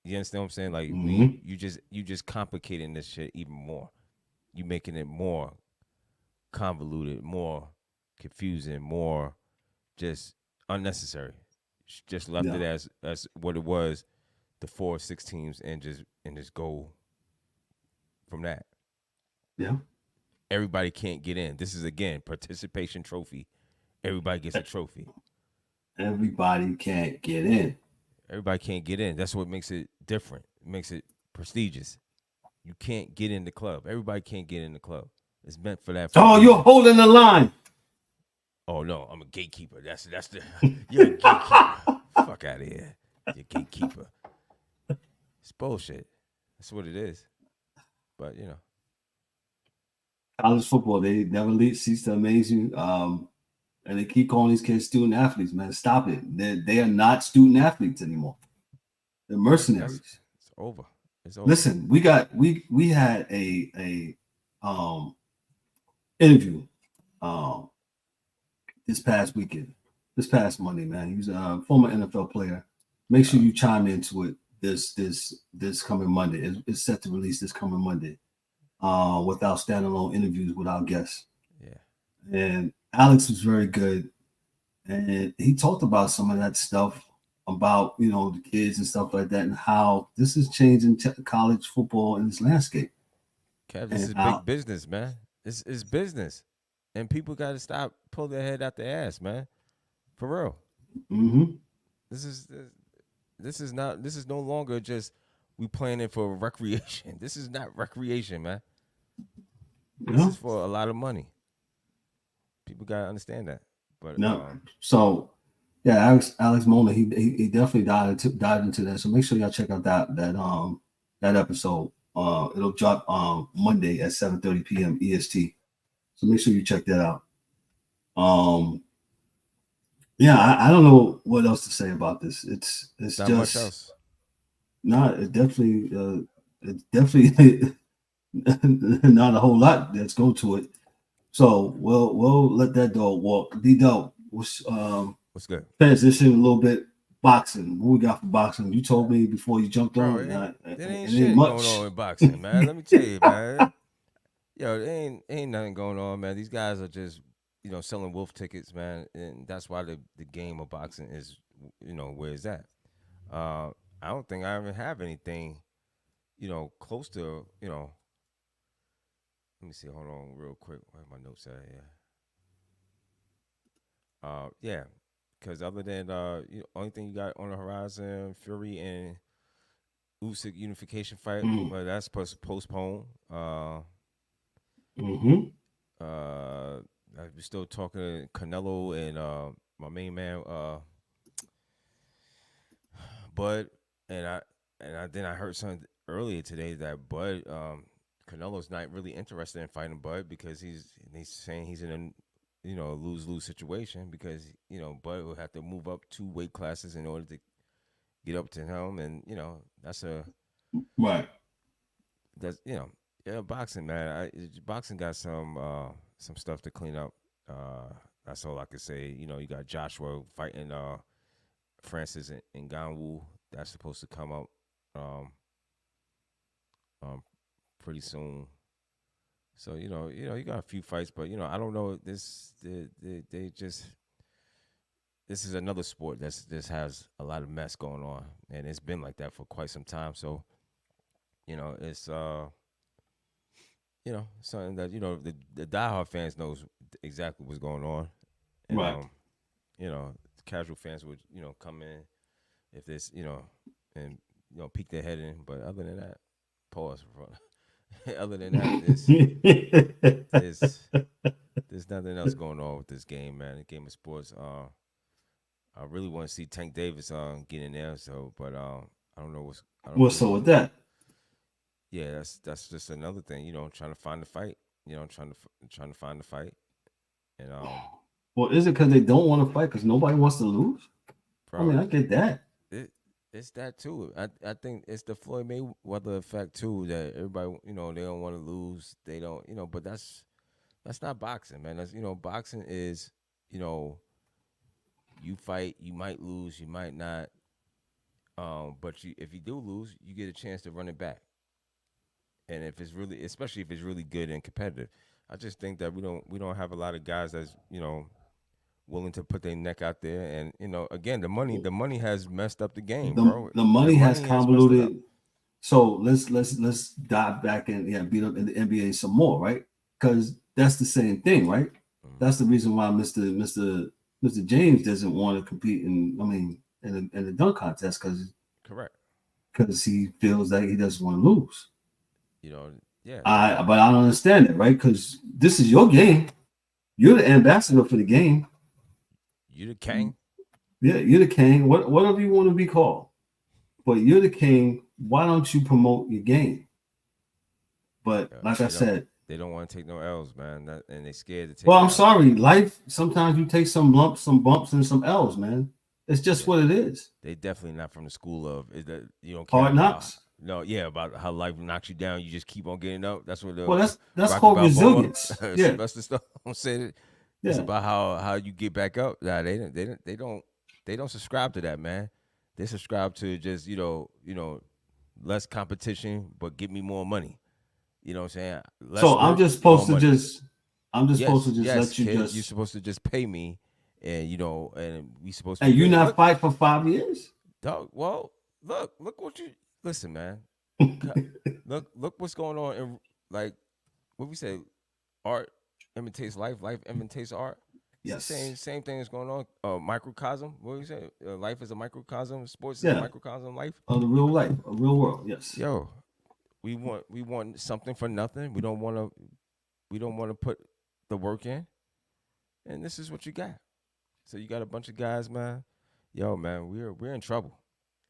You understand what I'm saying? Like Mm-hmm. you just complicating this shit even more. You making it more convoluted, more confusing, more just unnecessary. Just left it Yeah. as what it was, the 4 or 6 teams, and just go from that. Yeah. Everybody can't get in. This is again participation trophy. Everybody gets a trophy. Everybody can't get in. Everybody can't get in. That's what makes it different. It makes it prestigious. You can't get in the club. Everybody can't get in the club. It's meant for that for a Oh, you're reason. holding the line. Oh no, I'm a gatekeeper. That's the you're a gatekeeper. Fuck out of here. You're a gatekeeper. It's bullshit. That's what it is. But College football, they never cease to amaze you. And they keep calling these kids student athletes, man. Stop it. They are not student athletes anymore. They're mercenaries. It's over. It's over. Listen, we had a interview this past weekend, this past Monday, man. He was a former NFL player. Make sure you chime into it this coming Monday. It's set to release this coming Monday. With our standalone interviews with our guests. Yeah. And Alex was very good. And he talked about some of that stuff about, the kids and stuff like that and how this is changing college football in this landscape. Kev, this is big business, man. It's business. And people got to stop, pull their head out their ass, man. For real. Mm-hmm. This is no longer just we playing it for recreation. This is not recreation, man. This is for a lot of money. People gotta understand that. But no. So yeah, Alex Mona, he definitely dived into that. So make sure y'all check out that episode. It'll drop Monday at 7:30 p.m. EST. So make sure you check that out. Yeah, I don't know what else to say about this. It's not just much else. No, it's definitely not a whole lot that's go to it. So we'll let that dog walk. Ddubbz, what's good? Transition a little bit. Boxing. What we got for boxing? You told me before you jumped on. There ain't it shit much going on in boxing, man. Let me tell you, man. Yo, there ain't nothing going on, man. These guys are just selling wolf tickets, man, and that's why the game of boxing is where it's at. I don't think I even have anything close to Let me see. Hold on, real quick. Where my notes at here? Yeah, because other than only thing you got on the horizon, Fury and Usyk unification fight, but that's postponed. We're still talking to Canelo and my main man Bud, and then I heard something earlier today that Bud Canelo's not really interested in fighting Bud because he's saying he's in a lose-lose situation because Bud will have to move up 2 weight classes in order to get up to him, and that's a right. That's boxing, man. Boxing got some stuff to clean up. That's all I could say. You got Joshua fighting Francis Ngannou. That's supposed to come up pretty soon. So you got a few fights, but I don't know. This is another sport that just has a lot of mess going on, and it's been like that for quite some time. So it's something that the diehard fans knows exactly what's going on, and right. Casual fans would come in if this and peek their head in, but other than that, pause. Other than that, there's nothing else going on with this game, man. The game of sports. I really want to see Tank Davis get in there. So, but I don't know what's so with that. Yeah, that's just another thing. Trying to find the fight. Trying to find the fight. And well, is it because they don't want to fight because nobody wants to lose? Bro, I mean, I get that. It's that too. I think it's the Floyd Mayweather effect too. That everybody, they don't want to lose. They don't, But that's not boxing, man. That's boxing is, you fight, you might lose, you might not. But if you do lose, you get a chance to run it back. And if it's really, especially if it's really good and competitive, I just think that we don't have a lot of guys that's willing to put their neck out there. And again, the money has messed up the game, bro. The money has has messed it up. convoluted. So let's dive back and beat up in the NBA some more, right? Because that's the same thing, right? That's the reason why Mr. James doesn't want to compete in the dunk contest Correct. because he feels that he doesn't want to lose. Yeah. But I don't understand it, right? Because this is your game. You're the ambassador for the game. You're the king. Yeah, you're the king. Whatever you want to be called. But you're the king. Why don't you promote your game? But like I said, they don't want to take no L's, man. And they're scared to take. Well, I'm sorry. Life, sometimes you take some lumps, some bumps, and some L's, man. It's just what it is. They definitely not from the school of is that you don't Hard knocks. No, yeah, about how life knocks you down. You just keep on getting up. That's what. That's called resilience. Yeah, Sylvester Stallone said it. Yeah. It's about how you get back up. Nah, they don't subscribe to that, man. They subscribe to just less competition, but give me more money. You know what I'm saying? I'm just supposed to just let you kid, just. You're supposed to just pay me, and and we supposed to. And you not fight for 5 years? Dog, well, look what you listen, man. look what's going on in what we say, art imitates life imitates art. Yes, same thing is going on. Microcosm. What do you say? Life is a microcosm. Sports is a microcosm. Life of the real life, a real world. Yes. Yo, we want something for nothing. We don't want to put the work in, and this is what you got. So you got a bunch of guys, man. Yo, man, we're in trouble,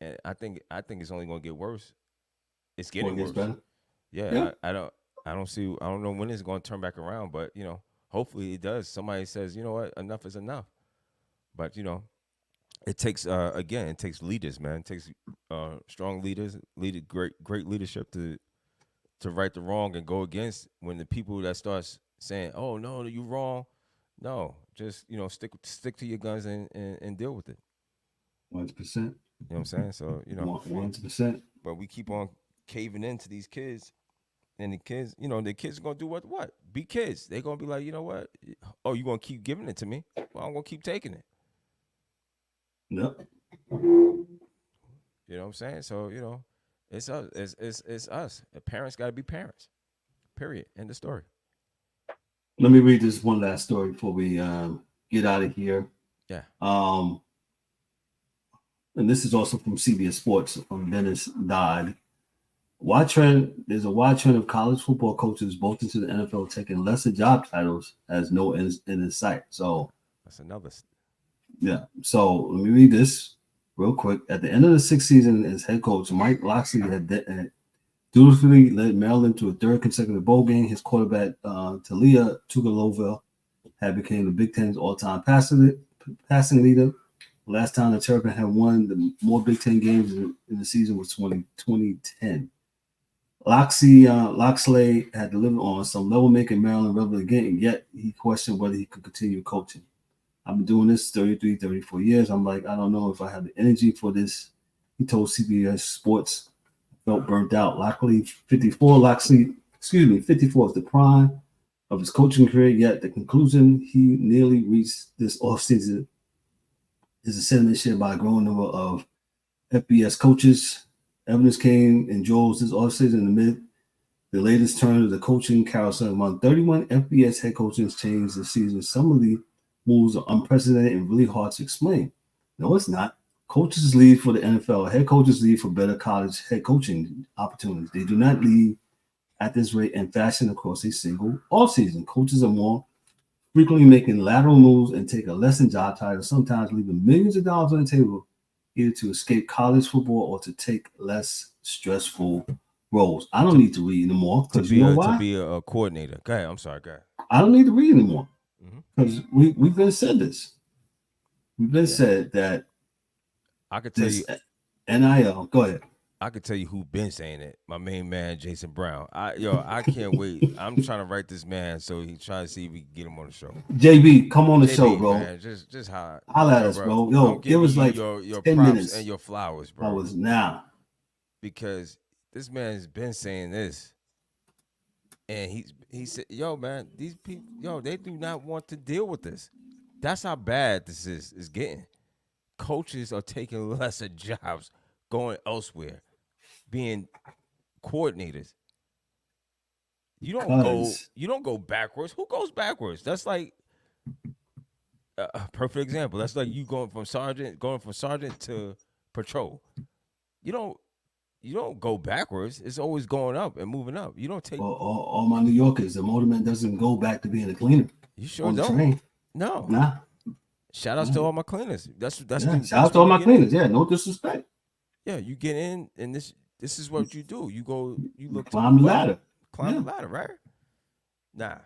and I think it's only gonna get worse. It's getting worse. Better. Yeah. I don't know when it's gonna turn back around, but hopefully it does. Somebody says, you know what, enough is enough. But it takes it takes leaders, man. It takes strong leaders, great leadership to right the wrong and go against when the people that starts saying, "Oh no, you wrong." No, just stick to your guns and deal with it. 100%. You know what I'm saying? So 100%. But we keep on caving into these kids. And the kids are gonna do what? Be kids. They're gonna be like, you know what? Oh, you gonna keep giving it to me? Well, I'm gonna keep taking it. Yep. You know what I'm saying? So it's us. It's us. The parents gotta be parents. Period. End of story. Let me read this one last story before we get out of here. Yeah. And this is also from CBS Sports from Dennis Dodd. There's a wide trend of college football coaches both into the NFL taking lesser job titles as no end in sight. So that's another. Yeah. So let me read this real quick. At the end of the sixth season as head coach, Mike Locksley had dutifully led Maryland to a third consecutive bowl game. His quarterback, Talia Tugalova, had become the Big Ten's all-time passing leader. Last time the Terrapin had won the more Big Ten games in the season was 2010. Loxley had delivered on some level-making Maryland rivalry game, yet he questioned whether he could continue coaching. I've been doing this 33, 34 years. I'm like, I don't know if I have the energy for this. He told CBS Sports, felt burnt out. Loxley, 54 is the prime of his coaching career, yet the conclusion he nearly reached this offseason is a sentiment shared by a growing number of FBS coaches. Evidence came in droves this offseason amid the latest turn of the coaching carousel. Among 31 FBS head coaches changed this season. Some of the moves are unprecedented and really hard to explain. No, it's not. Coaches leave for the NFL. Head coaches leave for better college head coaching opportunities. They do not leave at this rate and fashion across a single offseason. Coaches are more frequently making lateral moves and take a lesser job title, sometimes leaving millions of dollars on the table either to escape college football or to take less stressful roles. I don't need to read anymore because you know why? To be a coordinator. Go ahead. I'm sorry. Go ahead. I don't need to read anymore because we've been said this. We've been said that I could tell you NIL. Go ahead. I could tell you who been saying it. My main man, Jason Brown. I can't wait. I'm trying to write this man so he try to see if we can get him on the show. JB, come on the show, bro. Man, just holla at us, bro. Yo, I'm giving it was you like your 10 props minutes. and your flowers, I bro. was now. Because this man's been saying this. And he said, yo, man, these people, they do not want to deal with this. That's how bad this is getting. Coaches are taking lesser jobs, going elsewhere, being coordinators. You don't go backwards. Who goes backwards? That's like a perfect example. That's like you going from sergeant to patrol. You don't go backwards. It's always going up and moving up. You don't take all my New Yorkers. The motorman doesn't go back to being a cleaner. You sure on the don't? Train. No. Nah. Shout outs to all my cleaners. That's shout out to all my cleaners. Yeah, no disrespect. Yeah, you get in, and this is what you do. You go, you look, climb the ladder. Climb the ladder, right? Nah.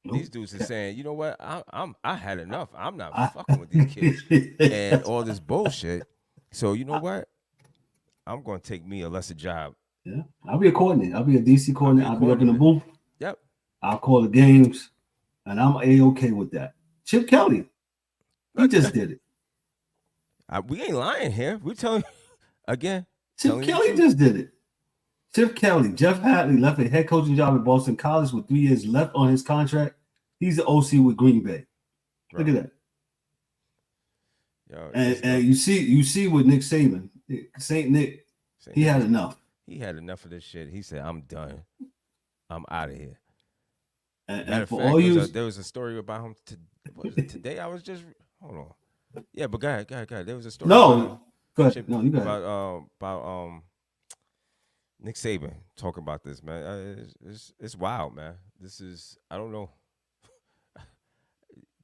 Nope. These dudes are saying, you know what? I had enough. I'm not fucking with these kids and all this bullshit. So you know what? I'm going to take me a lesser job. Yeah, I'll be a coordinator. I'll be a DC coordinator. I'll be up in the booth. Yep. I'll call the games, and I'm A-okay with that. Chip Kelly, he just did it. We ain't lying here. We're telling you again. Chip Kelly just did it. Chip Kelly, Jeff Hadley left a head coaching job at Boston College with 3 years left on his contract. He's the OC with Green Bay. Right. Look at that. Yo, and you see with Nick Saban, Saint Nick, he had enough. He had enough of this shit. He said, "I'm done. I'm out of here." And for all you, there was a story about him today. I was just hold on. Yeah, but go ahead. There was a story. No, go ahead. No, you go ahead. About Nick Saban talking about this, man. It's wild, man. This is, I don't know.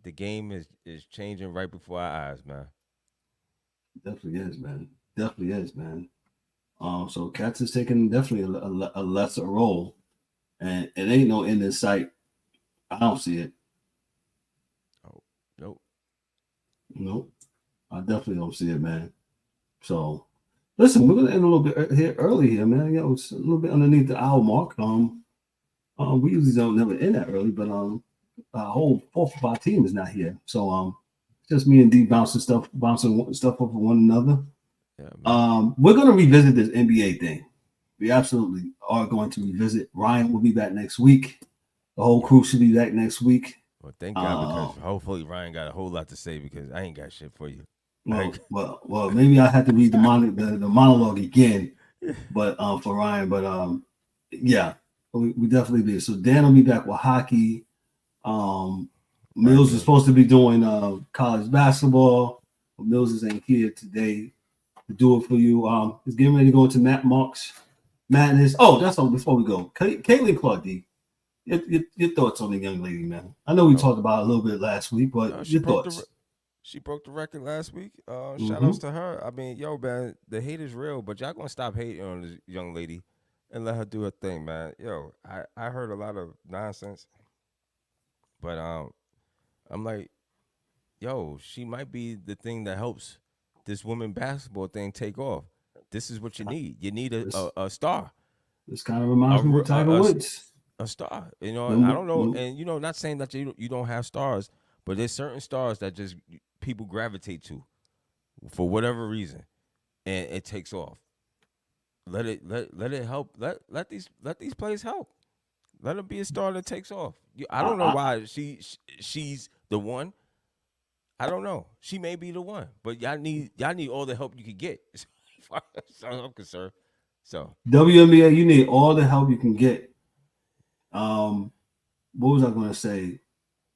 The game is changing right before our eyes, man. Definitely is, man. So Cats is taking definitely a lesser role, and it ain't no end in sight. I don't see it. Oh, nope. Nope. I definitely don't see it, man. So, listen, we're gonna end a little bit here early here, man. You know, it's a little bit underneath the hour mark. We usually don't never end that early, but our whole 4 for 5 team is not here, so just me and D bouncing stuff off of one another. Yeah, we're gonna revisit this NBA thing. We absolutely are going to revisit. Ryan will be back next week. The whole crew should be back next week. Well, thank God, because hopefully Ryan got a whole lot to say, because I ain't got shit for you. Well, maybe I have to read the monologue again, but for Ryan, but yeah, we definitely be. So Dan will be back with hockey. Mills is supposed to be doing college basketball, but Mills ain't here today to do it for you. He's getting ready to go into Mark's Madness. Oh, that's all. Before we go, Caitlan Clark, D. Your thoughts on the young lady, man? I know we talked about it a little bit last week, but your thoughts. She broke the record last week. Shout outs to her. I mean, yo, man, the hate is real, but y'all gonna stop hating on this young lady and let her do her thing, man. Yo, I heard a lot of nonsense, but I'm like, yo, she might be the thing that helps this women basketball thing take off. This is what you need. You need a star. This kind of reminds me of Tiger Woods. A star, I don't know, and not saying that you don't have stars, but there's certain stars that just people gravitate to for whatever reason, and it takes off. Let it help. Let these players help. Let them be a star that takes off. I don't know why she's the one. I don't know. She may be the one, but y'all need all the help you can get. As far as I'm concerned. So WNBA, you need all the help you can get. What was I going to say?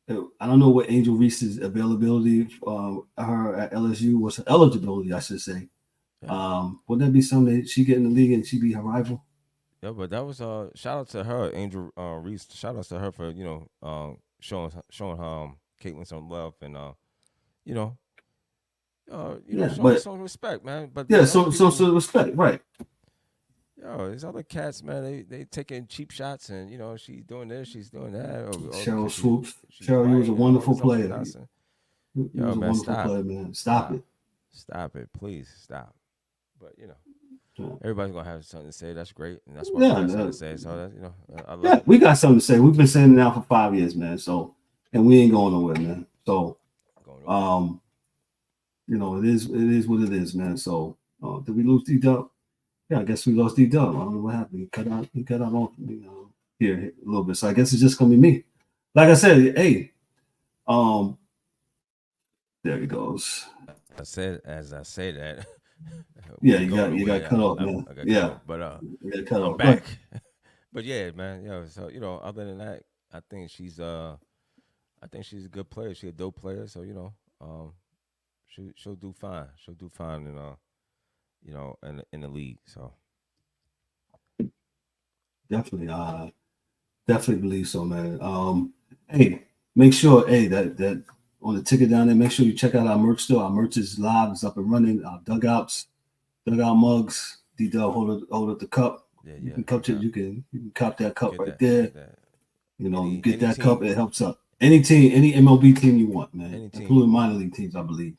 I don't know what Angel Reese's availability, her at LSU, was her eligibility, I should say. Yeah. Would that be something that she get in the league and she be her rival? Yeah, but that was shout out to her, Angel Reese. Shout out to her for showing her Caitlan some love and showing some respect, man. But yeah, some respect, right? Yo, these other cats, man, they taking cheap shots, and she's doing this, she's doing that. Cheryl Swoops. Cheryl, you was a wonderful player. Yo, man, stop. Player, man. Stop it. Stop it, please stop. But everybody's gonna have something to say. That's great, and that's why we got something to say. So that I love it. We got something to say. We've been saying it now for 5 years, man. So, and we ain't going nowhere, man. So, it is what it is, man. So, did we lose Ddubbz? Yeah, I guess we lost Ddubbz. I don't know what happened. He cut out on here a little bit. So I guess it's just gonna be me. Like I said, hey, there he goes. I say that. Yeah, you got cut off, man. But cut I'm off. back. But yeah, man. So other than that, I think she's a good player. She's a dope player. So she'll do fine. She'll do fine in the league. So definitely believe so, man. Hey, make sure that on the ticket down there, make sure you check out our merch store. Our merch is live, it's up and running. Our dugout mugs. Ddubbz hold up the cup. Yeah. You can cop that cup right there. Get that cup. It helps up any team, any MLB team you want, man, including minor league teams, I believe.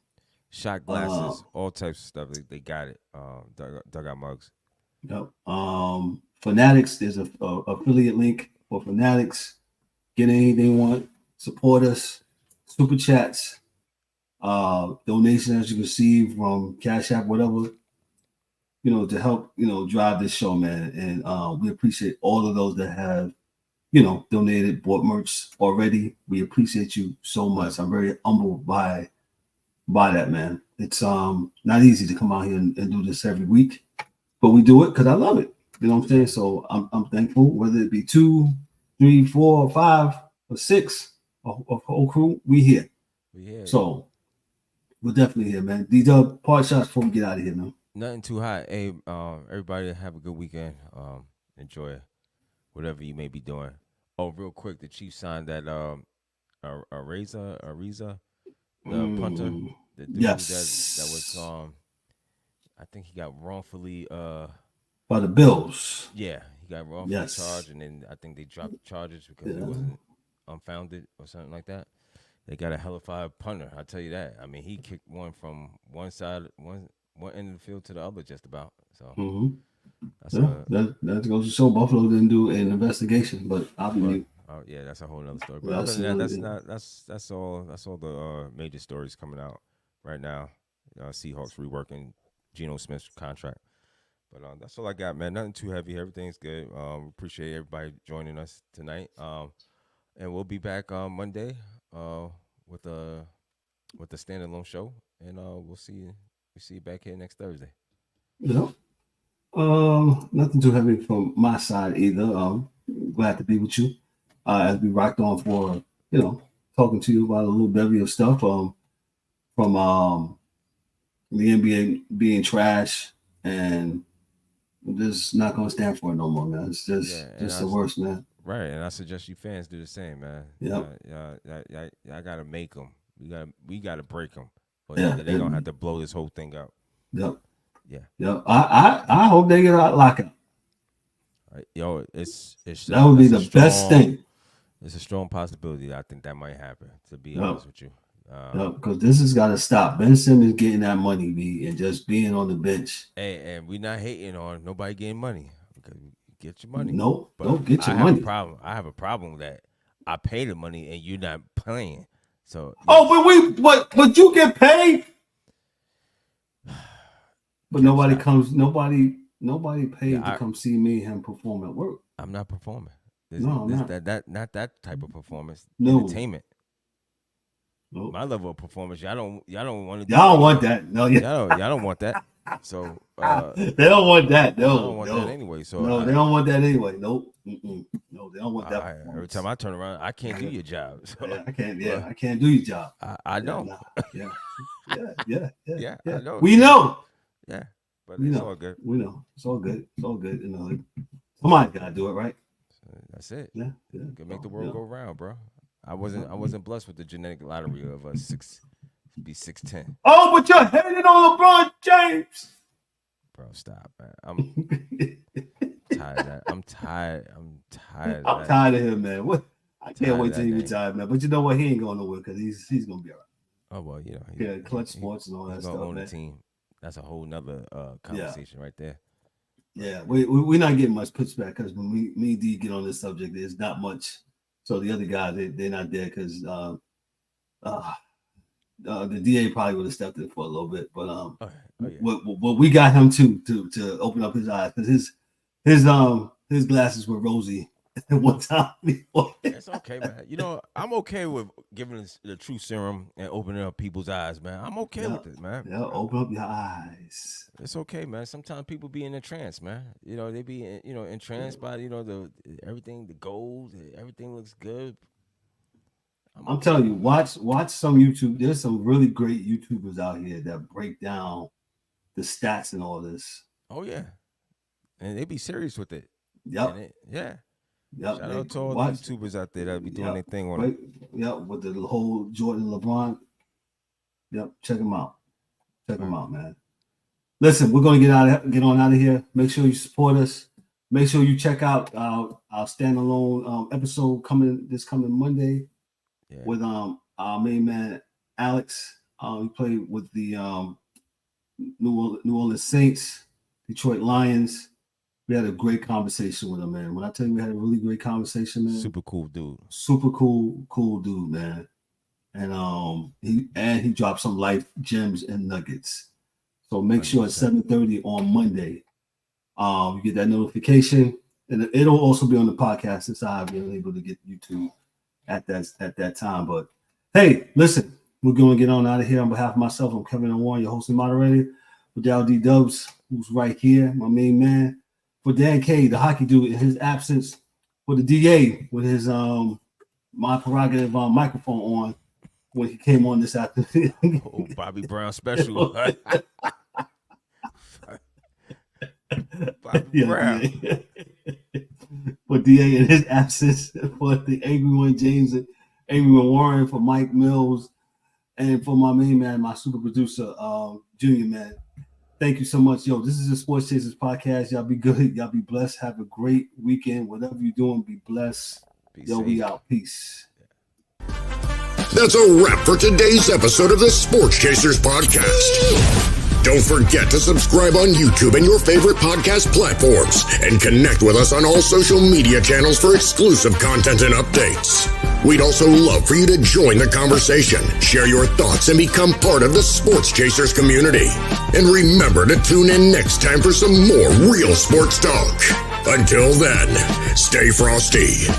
Shot glasses, all types of stuff. They got it. Dugout mugs. Yep. Fanatics, there's a affiliate link for Fanatics. Get anything you want. Support us. Super chats. Donations as you can see from Cash App, whatever. To help, drive this show, man. And we appreciate all of those that have, donated, bought merch already. We appreciate you so much. I'm very humbled by that, man. It's not easy to come out here and do this every week, but we do it because I love it. You know what I'm saying? So I'm thankful, whether it be 2, 3, 4, 5, or 6 of whole crew, we here. So we're definitely here, man. Ddubbz, part shots before we get out of here, man. Nothing too hot. Hey, everybody have a good weekend. Enjoy whatever you may be doing. Oh, real quick, the Chiefs signed that Ariza, the punter, the dude that was I think he got wrongfully by the Bills. Yeah, he got wrongfully charged, and then I think they dropped the charges because it wasn't unfounded or something like that. They got a hellified punter, I tell you that. I mean, he kicked one from one side, one end of the field to the other, just about. So that goes to show Buffalo didn't do an investigation, but obviously. Oh yeah, that's a whole other story. But other than that, that's all the major stories coming out right now. Seahawks reworking Geno Smith's contract. But that's all I got, man. Nothing too heavy. Everything's good. Appreciate everybody joining us tonight. And we'll be back on Monday with a standalone show, and we'll see you back here next Thursday. Nothing too heavy from my side either. Glad to be with you as we rocked on for talking to you about a little bevy of stuff from the NBA being trash, and I'm just not gonna stand for it no more, man. It's just the worst, man. Right, and I suggest you fans do the same, man. I gotta make them. We gotta break them. But they don't have to blow this whole thing up. Yep. Yeah. I hope they get out lockout. Yo, that would be the best thing. It's a strong possibility. I think that might happen. To be honest with you. Because this has got to stop. Ben Simmons getting that money, B, and just being on the bench. Hey, and we're not hating on nobody getting money. Get your money. No, don't get your money. I have a problem that I pay the money and you're not playing. So but you get paid. But nobody paid to come see me and him perform at work. I'm not performing. Not that type of performance. No. Entertainment. Nope. My level of performance, y'all don't want to. Y'all don't want that. No, y'all don't want that. So they don't want that. No, they don't want that anyway. So no, they don't want that anyway. Nope. No, they don't want that. Every time I turn around, I can't do your job. So. Yeah, I can't. Yeah, I can't do your job. I know. Yeah. I know. We know. Yeah, but it's all good. We know. It's all good. Somebody gotta do it, right? That's it. Yeah. Can make the world go round, bro. I wasn't blessed with the genetic lottery of a 6'10". Oh, but you're hating on LeBron James. Bro, stop, man. I'm tired of that. I'm tired of him, man. What? I can't wait till he retires, man. But you know what? He ain't going nowhere because he's gonna be all right. Oh well, Clutch sports and all that stuff. Own the team. That's a whole nother conversation right there. Yeah, we're not getting much pushback because when me and D get on this subject, there's not much. So the other guys, they're not there because the DA probably would have stepped in for a little bit. But we got him to open up his eyes because his glasses were rosy at one time before. It's okay, man. You know, I'm okay with giving the true serum and opening up people's eyes, man. I'm okay with it, man. Yeah, open up your eyes. It's okay, man. Sometimes people be in a trance, man. You know, they be entranced by the everything, the gold, everything looks good. I'm telling you, watch some YouTube. There's some really great YouTubers out here that break down the stats and all this. Oh yeah, and they be serious with it. Yep. Yep. Shout out to all the YouTubers out there that be doing their thing on it. Yep, with the whole Jordan LeBron. Yep, check them out. Check them out, man. Listen, we're gonna get on out of here. Make sure you support us. Make sure you check out our standalone episode this coming Monday with our main man Alex. He played with the New Orleans Saints, Detroit Lions. We had a great conversation with him, man. When I tell you we had a really great conversation, man. Super cool dude. Super cool dude, man. And he dropped some life gems and nuggets. So make sure at 7:30 on Monday, you get that notification, and it'll also be on the podcast inside. We're able to get YouTube at that time. But hey, listen, we're going to get on out of here. On behalf of myself, I'm Kevin Warren, your host and moderator. For Ddubbz, who's right here, my main man. For Dan K, the hockey dude, in his absence. For the DA, with his my prerogative microphone on when he came on this afternoon. Oh, Bobby Brown special. Bobby Brown. For DA in his absence, for the Angry One James, Angry One Warren, for Mike Mills, and for my main man, my super producer, Junior, man. Thank you so much. Yo, this is the Sports Chasers podcast. Y'all be good. Y'all be blessed. Have a great weekend. Whatever you're doing, be blessed. Yo, we out. Peace. That's a wrap for today's episode of the Sports Chasers podcast. Don't forget to subscribe on YouTube and your favorite podcast platforms and connect with us on all social media channels for exclusive content and updates. We'd also love for you to join the conversation, share your thoughts, and become part of the Sports Chasers community. And remember to tune in next time for some more real sports talk. Until then, stay frosty.